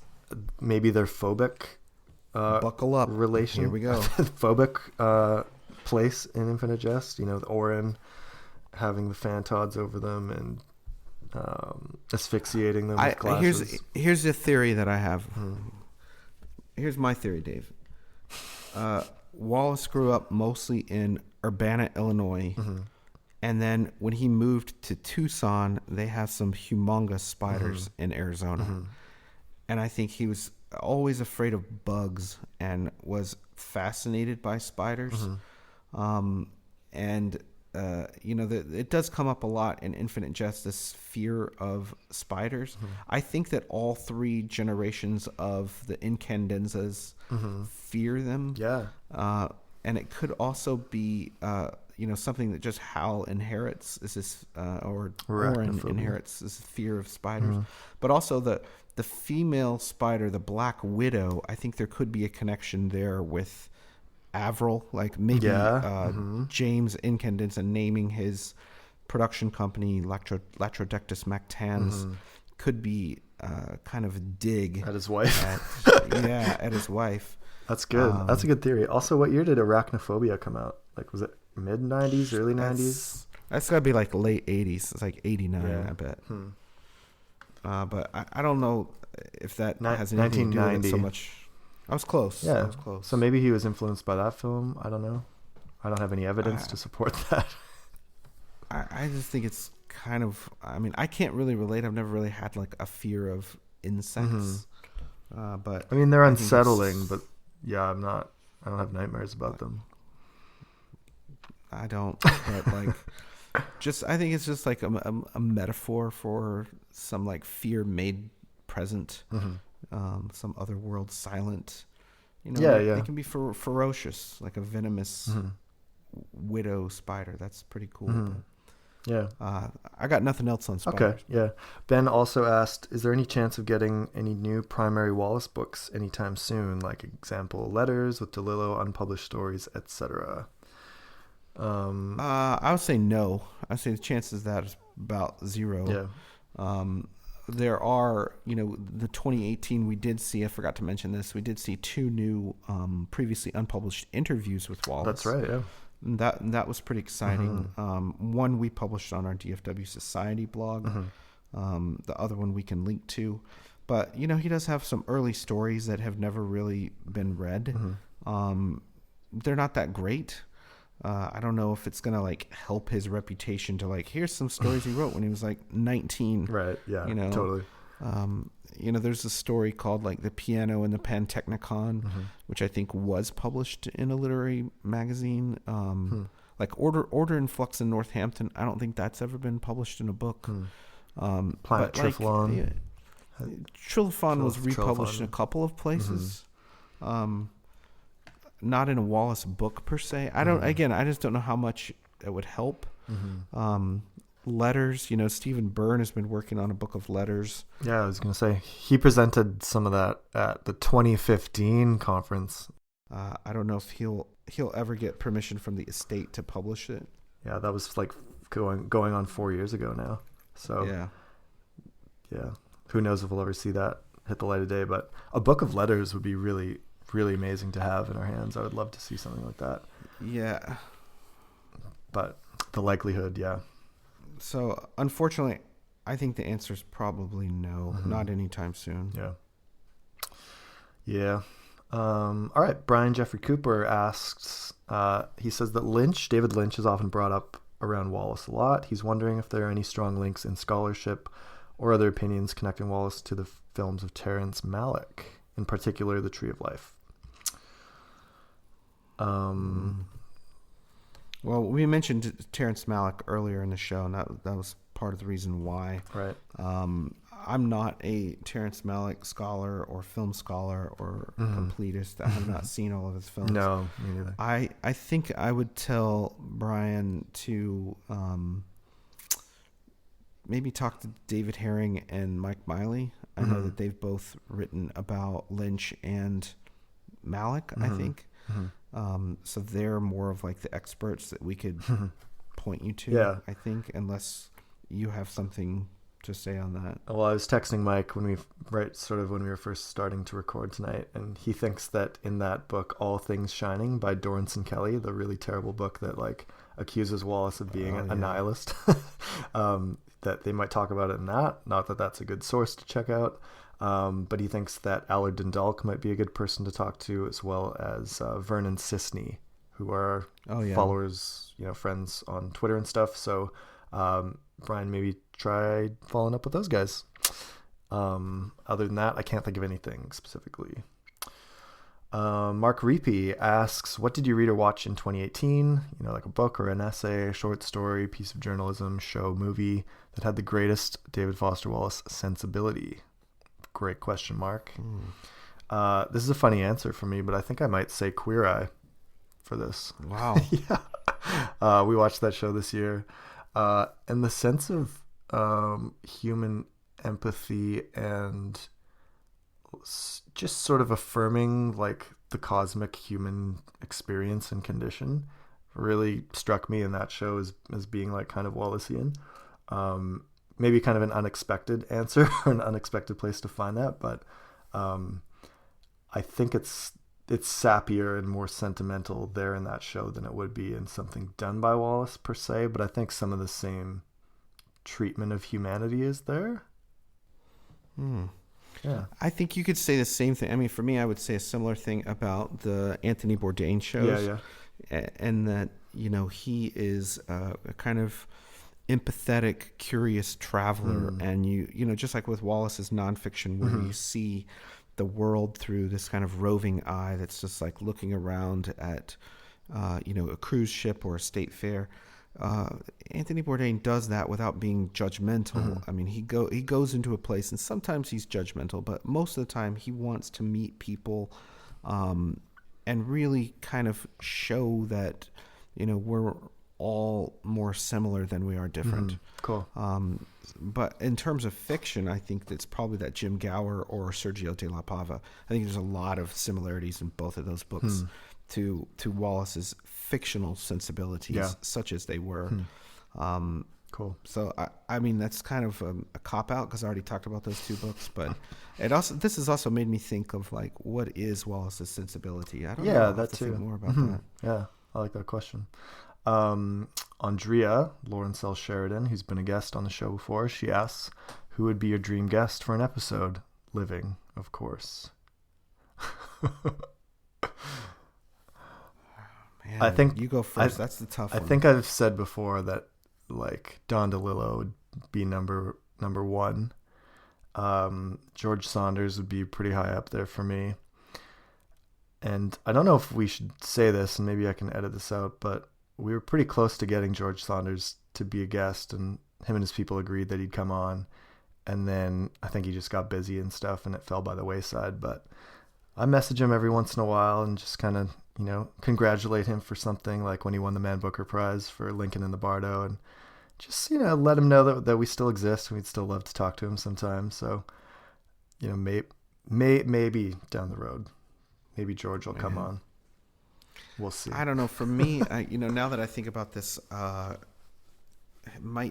maybe they're phobic. Buckle up. Relation. Here we go. Phobic place in Infinite Jest. You know, the Orin having the Phantods over them and asphyxiating them with glasses. Here's the theory that I have. Here's my theory, Dave. Wallace grew up mostly in Urbana, Illinois. And then when he moved to Tucson, they have some humongous spiders in Arizona. And I think he was always afraid of bugs and was fascinated by spiders. It does come up a lot in Infinite Jest, this fear of spiders. I think that all three generations of the Incandenzas fear them. Yeah. And it could also be, something that just Hal inherits, is this, or Orin inherits this fear of spiders. But also the female spider, the Black Widow, I think there could be a connection there with Avril, like maybe James Incandenza naming his production company Latrodectus Mactans could be kind of a dig at his wife. At his wife. That's good. That's a good theory. Also, what year did Arachnophobia come out? Like, was it mid 90s, early 90s? That's got to be like late 80s. It's like 89, I bet. But I don't know if that has anything to do with it so much. I was close. Yeah, I was close. So maybe he was influenced by that film. I don't know. I don't have any evidence to support that. I just think it's kind of, I can't really relate. I've never really had like a fear of insects. But I mean, they're unsettling, but yeah, I don't have nightmares about them. I don't, but like, I think it's just like a metaphor for some like fear made present. Some other world silent, They can be ferocious, like a venomous widow spider. That's pretty cool. I got nothing else on spiders. Okay, yeah. Ben also asked, is there any chance of getting any new Primary Wallace books anytime soon, like example letters with DeLillo, unpublished stories, etc.? I would say no. I would say the chances of that is about zero. Yeah. There are, the 2018 we did see, I forgot to mention this, we did see 2 new previously unpublished interviews with Wallace. That's right, yeah. And that was pretty exciting. One we published on our DFW Society blog. The other one we can link to. But, he does have some early stories that have never really been read. They're not that great. I don't know if it's going to like help his reputation to like, here's some stories he wrote when he was like 19. Right. Yeah, totally. There's a story called like The Piano and the Pantechnicon, which I think was published in a literary magazine. Like Order and Flux in Northampton. I don't think that's ever been published in a book. Planet Triflon. Triflon was republished in a couple of places. Not in a Wallace book per se. I just don't know how much it would help. Letters, Stephen Byrne has been working on a book of letters. Yeah, I was going to say, he presented some of that at the 2015 conference. I don't know if he'll ever get permission from the estate to publish it. Yeah, that was like going on 4 years ago now. So yeah, who knows if we'll ever see that hit the light of day. But a book of letters would be really, really amazing to have in our hands. I would love to see something like that. Yeah. But the likelihood, yeah. So unfortunately, I think the answer is probably no, not anytime soon. Yeah. Yeah. All right. Brian Jeffrey Cooper asks, he says that David Lynch is often brought up around Wallace a lot. He's wondering if there are any strong links in scholarship or other opinions connecting Wallace to the films of Terrence Malick, in particular, The Tree of Life. Well, we mentioned Terrence Malick earlier in the show, and that was part of the reason why. Right. I'm not a Terrence Malick scholar or film scholar or completist. I have not seen all of his films. No, me neither. I think I would tell Brian to maybe talk to David Herring and Mike Miley. I know that they've both written about Lynch and Malick, I think. So they're more of like the experts that we could point you to, I think, unless you have something to say on that. Well, I was texting Mike when we were first starting to record tonight, and he thinks that in that book, All Things Shining by Dorrance Kelly, the really terrible book that like accuses Wallace of being a nihilist, that they might talk about it in that. Not that that's a good source to check out. But he thinks that Allard Dundalk might be a good person to talk to, as well as Vernon Sisney, who are followers, friends on Twitter and stuff. So Brian, maybe try following up with those guys. Other than that, I can't think of anything specifically. Mark Reapy asks, what did you read or watch in 2018? Like a book or an essay, a short story, piece of journalism, show, movie that had the greatest David Foster Wallace sensibility. Great question, Mark. This is a funny answer for me, but I think I might say Queer Eye for this. Wow. Yeah. We watched that show this year. And the sense of human empathy and just sort of affirming like the cosmic human experience and condition really struck me in that show as being like kind of Wallacean. Maybe kind of an unexpected answer or an unexpected place to find that, but I think it's sappier and more sentimental there in that show than it would be in something done by Wallace per se, but I think some of the same treatment of humanity is there. Yeah. I think you could say the same thing. I mean, for me, I would say a similar thing about the Anthony Bourdain shows. Yeah. And that, he is a kind of empathetic, curious traveler. And you just like with Wallace's nonfiction, where you see the world through this kind of roving eye that's just like looking around at, a cruise ship or a state fair. Anthony Bourdain does that without being judgmental. I mean, he goes into a place, and sometimes he's judgmental, but most of the time he wants to meet people, and really kind of show that, we're all more similar than we are different. Cool. But in terms of fiction, I think that's probably that Jim Gower or Sergio de la Pava. I think there's a lot of similarities in both of those books to Wallace's fictional sensibilities, such as they were. Cool. So I mean, that's kind of a cop out because I already talked about those two books, but this has also made me think of like, what is Wallace's sensibility? I don't know. I'll have to think more about that. Yeah, I like that question. Andrea Lawrence L. Sheridan, who's been a guest on the show before, she asks, who would be your dream guest for an episode? Living, of course. Man, I think you go first. That's the tough one. I think I've said before that like Don DeLillo would be number one. George Saunders would be pretty high up there for me. And I don't know if we should say this, and maybe I can edit this out, but we were pretty close to getting George Saunders to be a guest, and him and his people agreed that he'd come on. And then I think he just got busy and stuff, and it fell by the wayside. But I message him every once in a while and just kind of, congratulate him for something, like when he won the Man Booker Prize for Lincoln in the Bardo, and just, let him know that we still exist and we'd still love to talk to him sometime. So, maybe down the road, maybe George will come on. We'll see. I don't know. For me, now that I think about this, my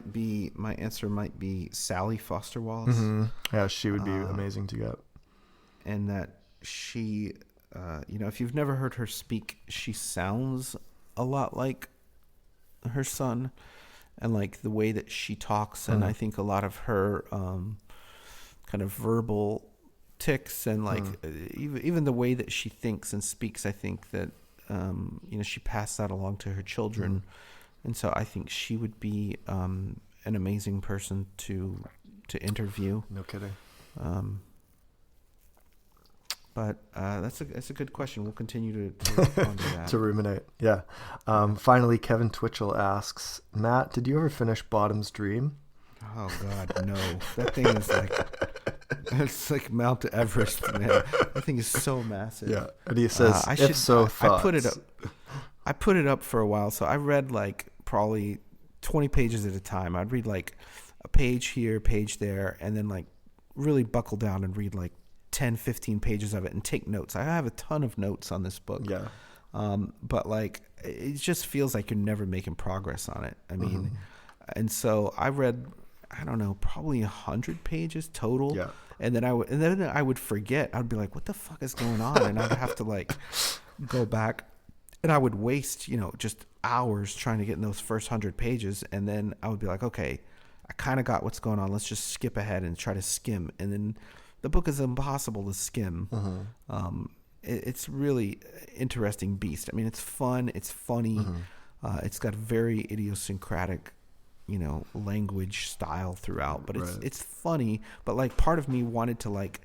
answer might be Sally Foster Wallace. Mm-hmm. Yeah, she would be amazing to get. And that she, if you've never heard her speak, she sounds a lot like her son, and like the way that she talks, and I think a lot of her kind of verbal tics, and like even the way that she thinks and speaks, I think that she passed that along to her children, and so I think she would be an amazing person to interview. No kidding. But that's a good question. We'll continue to ponder that. To ruminate. Yeah. Finally, Kevin Twitchell asks, Matt, did you ever finish Bottom's Dream? Oh God, no. That thing is it's like Mount Everest, man. That thing is so massive. Yeah. And he says, thoughts. I put it up for a while. So I read like probably 20 pages at a time. I'd read like a page here, page there, and then like really buckle down and read like 10, 15 pages of it and take notes. I have a ton of notes on this book. Yeah. But like, it just feels like you're never making progress on it. I mean, and so I read, I don't know, probably 100 pages total. Yeah. And then I would forget. I'd be like, what the fuck is going on? And I'd have to like go back, and I would waste, just hours trying to get in those first 100 pages. And then I would be like, okay, I kind of got what's going on. Let's just skip ahead and try to skim. And then the book is impossible to skim. It's really interesting beast. I mean, it's fun. It's funny. It's got very idiosyncratic, language style throughout, but it's funny. But like part of me wanted to like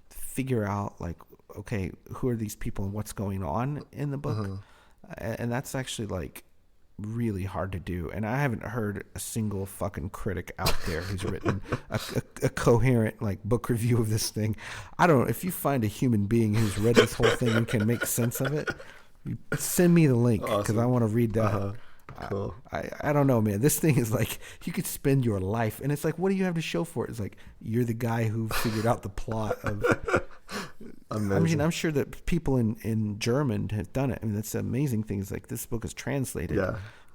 figure out like, okay, who are these people and what's going on in the book? And that's actually like really hard to do. And I haven't heard a single fucking critic out there who's written a coherent like book review of this thing. I don't know if you find a human being who's read this whole thing and can make sense of it, send me the link because I want to read that. Cool. I don't know, man. This thing is like you could spend your life, and it's like, what do you have to show for it? It's like you're the guy who figured out the plot of. Amazing. I mean, I'm sure that people in German have done it. I mean, that's the amazing thing is like this book is translated,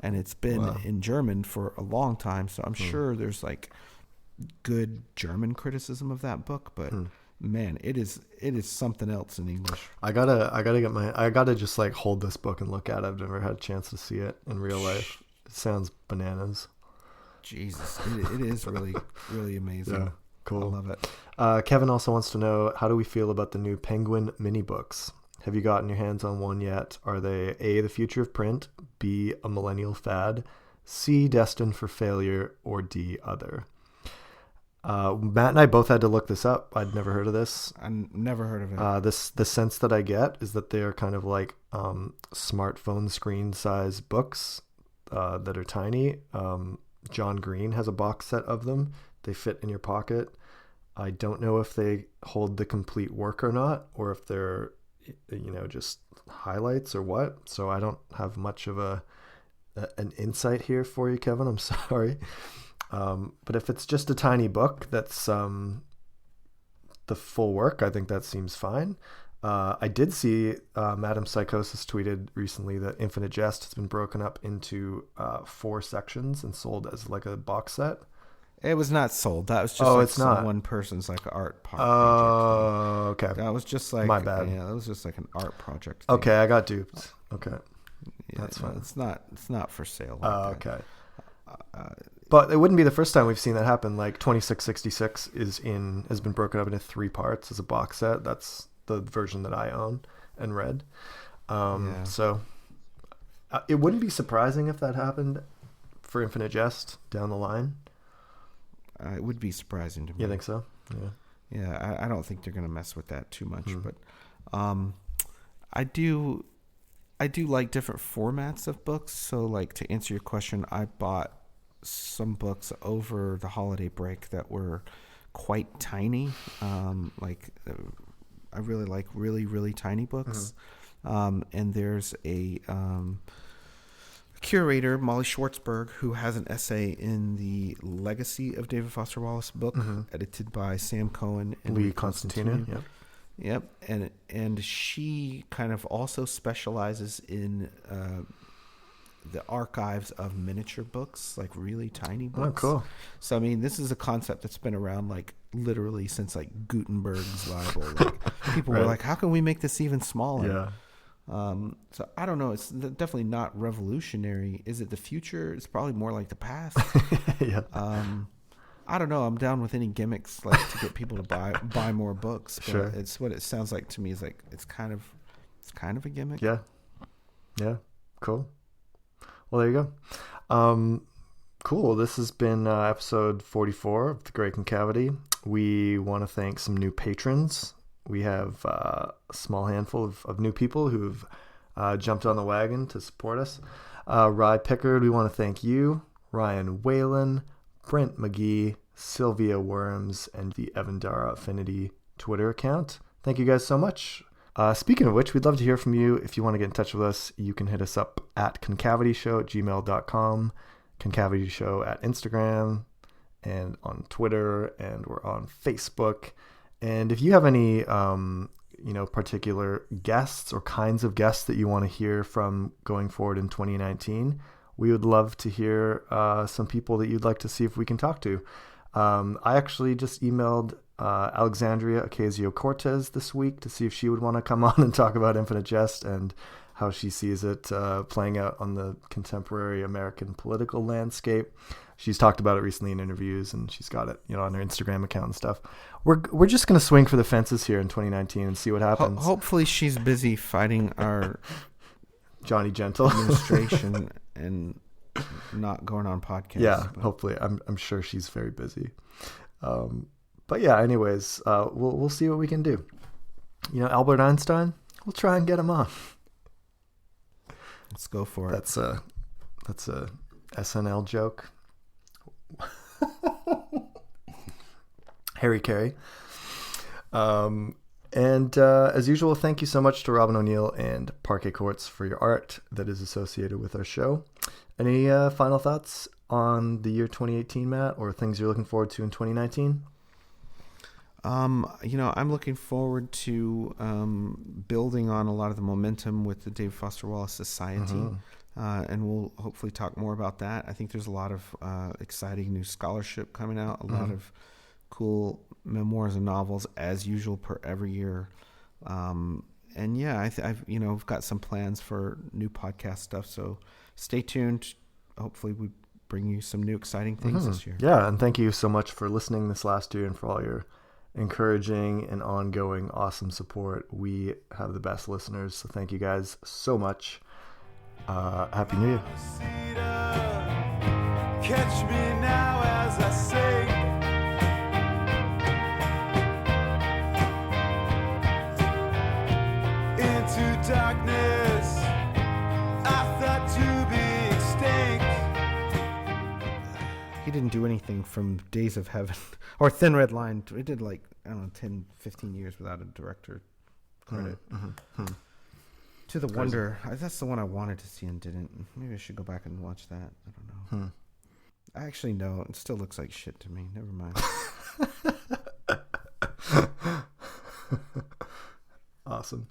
and it's been in German for a long time. So I'm sure there's like good German criticism of that book, but. Man, it is something else in English. I gotta just like hold this book and look at it. I've never had a chance to see it in real life. It sounds bananas. Jesus, it is really, really amazing. Yeah, cool. I love it. Kevin also wants to know, how do we feel about the new Penguin mini books? Have you gotten your hands on one yet? Are they A, the future of print, B, a millennial fad, C, destined for failure, or D, other? Matt and I both had to look this up. I'd never heard of this. I never heard of it. The sense that I get is that they are kind of like smartphone screen size books that are tiny. John Green has a box set of them. They fit in your pocket. I don't know if they hold the complete work or not, or if they're just highlights or what. So I don't have much of an insight here for you, Kevin. I'm sorry. But if it's just a tiny book that's the full work, I think that seems fine. I did see Madam Psychosis tweeted recently that Infinite Jest has been broken up into 4 sections and sold as like a box set. It was not sold. That was just one person's like art project. Oh, okay. That was just like my bad. Yeah, that was just like an art project thing. Okay, I got duped. Okay, that's fine. It's not for sale. Okay. But it wouldn't be the first time we've seen that happen. Like 2666 has been broken up into 3 parts as a box set. That's the version that I own and read. So it wouldn't be surprising if that happened for Infinite Jest down the line. It would be surprising to me. You think so? Yeah. Yeah, I don't think they're going to mess with that too much. But I do like different formats of books. So like to answer your question, I bought some books over the holiday break that were quite tiny. I really like really, really tiny books. And there's a curator, Molly Schwartzberg, who has an essay in the Legacy of David Foster Wallace book, edited by Sam Cohen and Lee Constantine. Yep, and she kind of also specializes in the archives of miniature books, like really tiny books. Oh, cool. So I mean, this is a concept that's been around like literally since like Gutenberg's Bible. Like, people were like, "How can we make this even smaller?" Yeah. So I don't know. It's definitely not revolutionary. Is it the future? It's probably more like the past. Yeah. I don't know. I'm down with any gimmicks like to get people to buy more books. But Sure. it's what it sounds like to me is like it's kind of a gimmick. Yeah. Yeah. Cool. Well, there you go. Cool. This has been episode 44 of The Great Concavity. We want to thank some new patrons. We have a small handful of new people who've jumped on the wagon to support us. Rye Pickard, we want to thank you. Ryan Whalen, Brent McGee, Sylvia Worms, and the Evandara Affinity Twitter account. Thank you guys so much. Speaking of which, we'd love to hear from you. If you want to get in touch with us, you can hit us up at concavityshow@gmail.com, concavityshow at Instagram and on Twitter, and we're on Facebook. And if you have any, particular guests or kinds of guests that you want to hear from going forward in 2019, we would love to hear some people that you'd like to see if we can talk to. I actually just emailed Alexandria Ocasio-Cortez this week to see if she would want to come on and talk about Infinite Jest and how she sees it playing out on the contemporary American political landscape. She's talked about it recently in interviews, and she's got it, on her Instagram account and stuff. We're just going to swing for the fences here in 2019 and see what happens. Hopefully she's busy fighting our Johnny Gentle administration and not going on podcasts. Yeah, hopefully. I'm sure she's very busy. But yeah, anyways, we'll see what we can do. Albert Einstein, we'll try and get him on. Let's go for it. That's a SNL joke. Harry Carey. And as usual, thank you so much to Robin O'Neill and Parquet Courts for your art that is associated with our show. Any final thoughts on the year 2018, Matt, or things you're looking forward to in 2019? I'm looking forward to building on a lot of the momentum with the David Foster Wallace Society. Mm-hmm. And we'll hopefully talk more about that. I think there's a lot of exciting new scholarship coming out, a lot of cool memoirs and novels as usual per every year. And yeah, I've got some plans for new podcast stuff. So stay tuned. Hopefully we bring you some new exciting things this year. Yeah. And thank you so much for listening this last year and for all your encouraging and ongoing awesome support. We have the best listeners. So thank you guys so much. Happy New Year. Catch me now as I sing into darkness. I thought to be extinct. He didn't do anything from Days of Heaven or Thin Red Line. It did 10, 15 years without a director credit. To the Wonder. That's the one I wanted to see and didn't. Maybe I should go back and watch that. I don't know. Actually, no. It still looks like shit to me. Never mind. Awesome.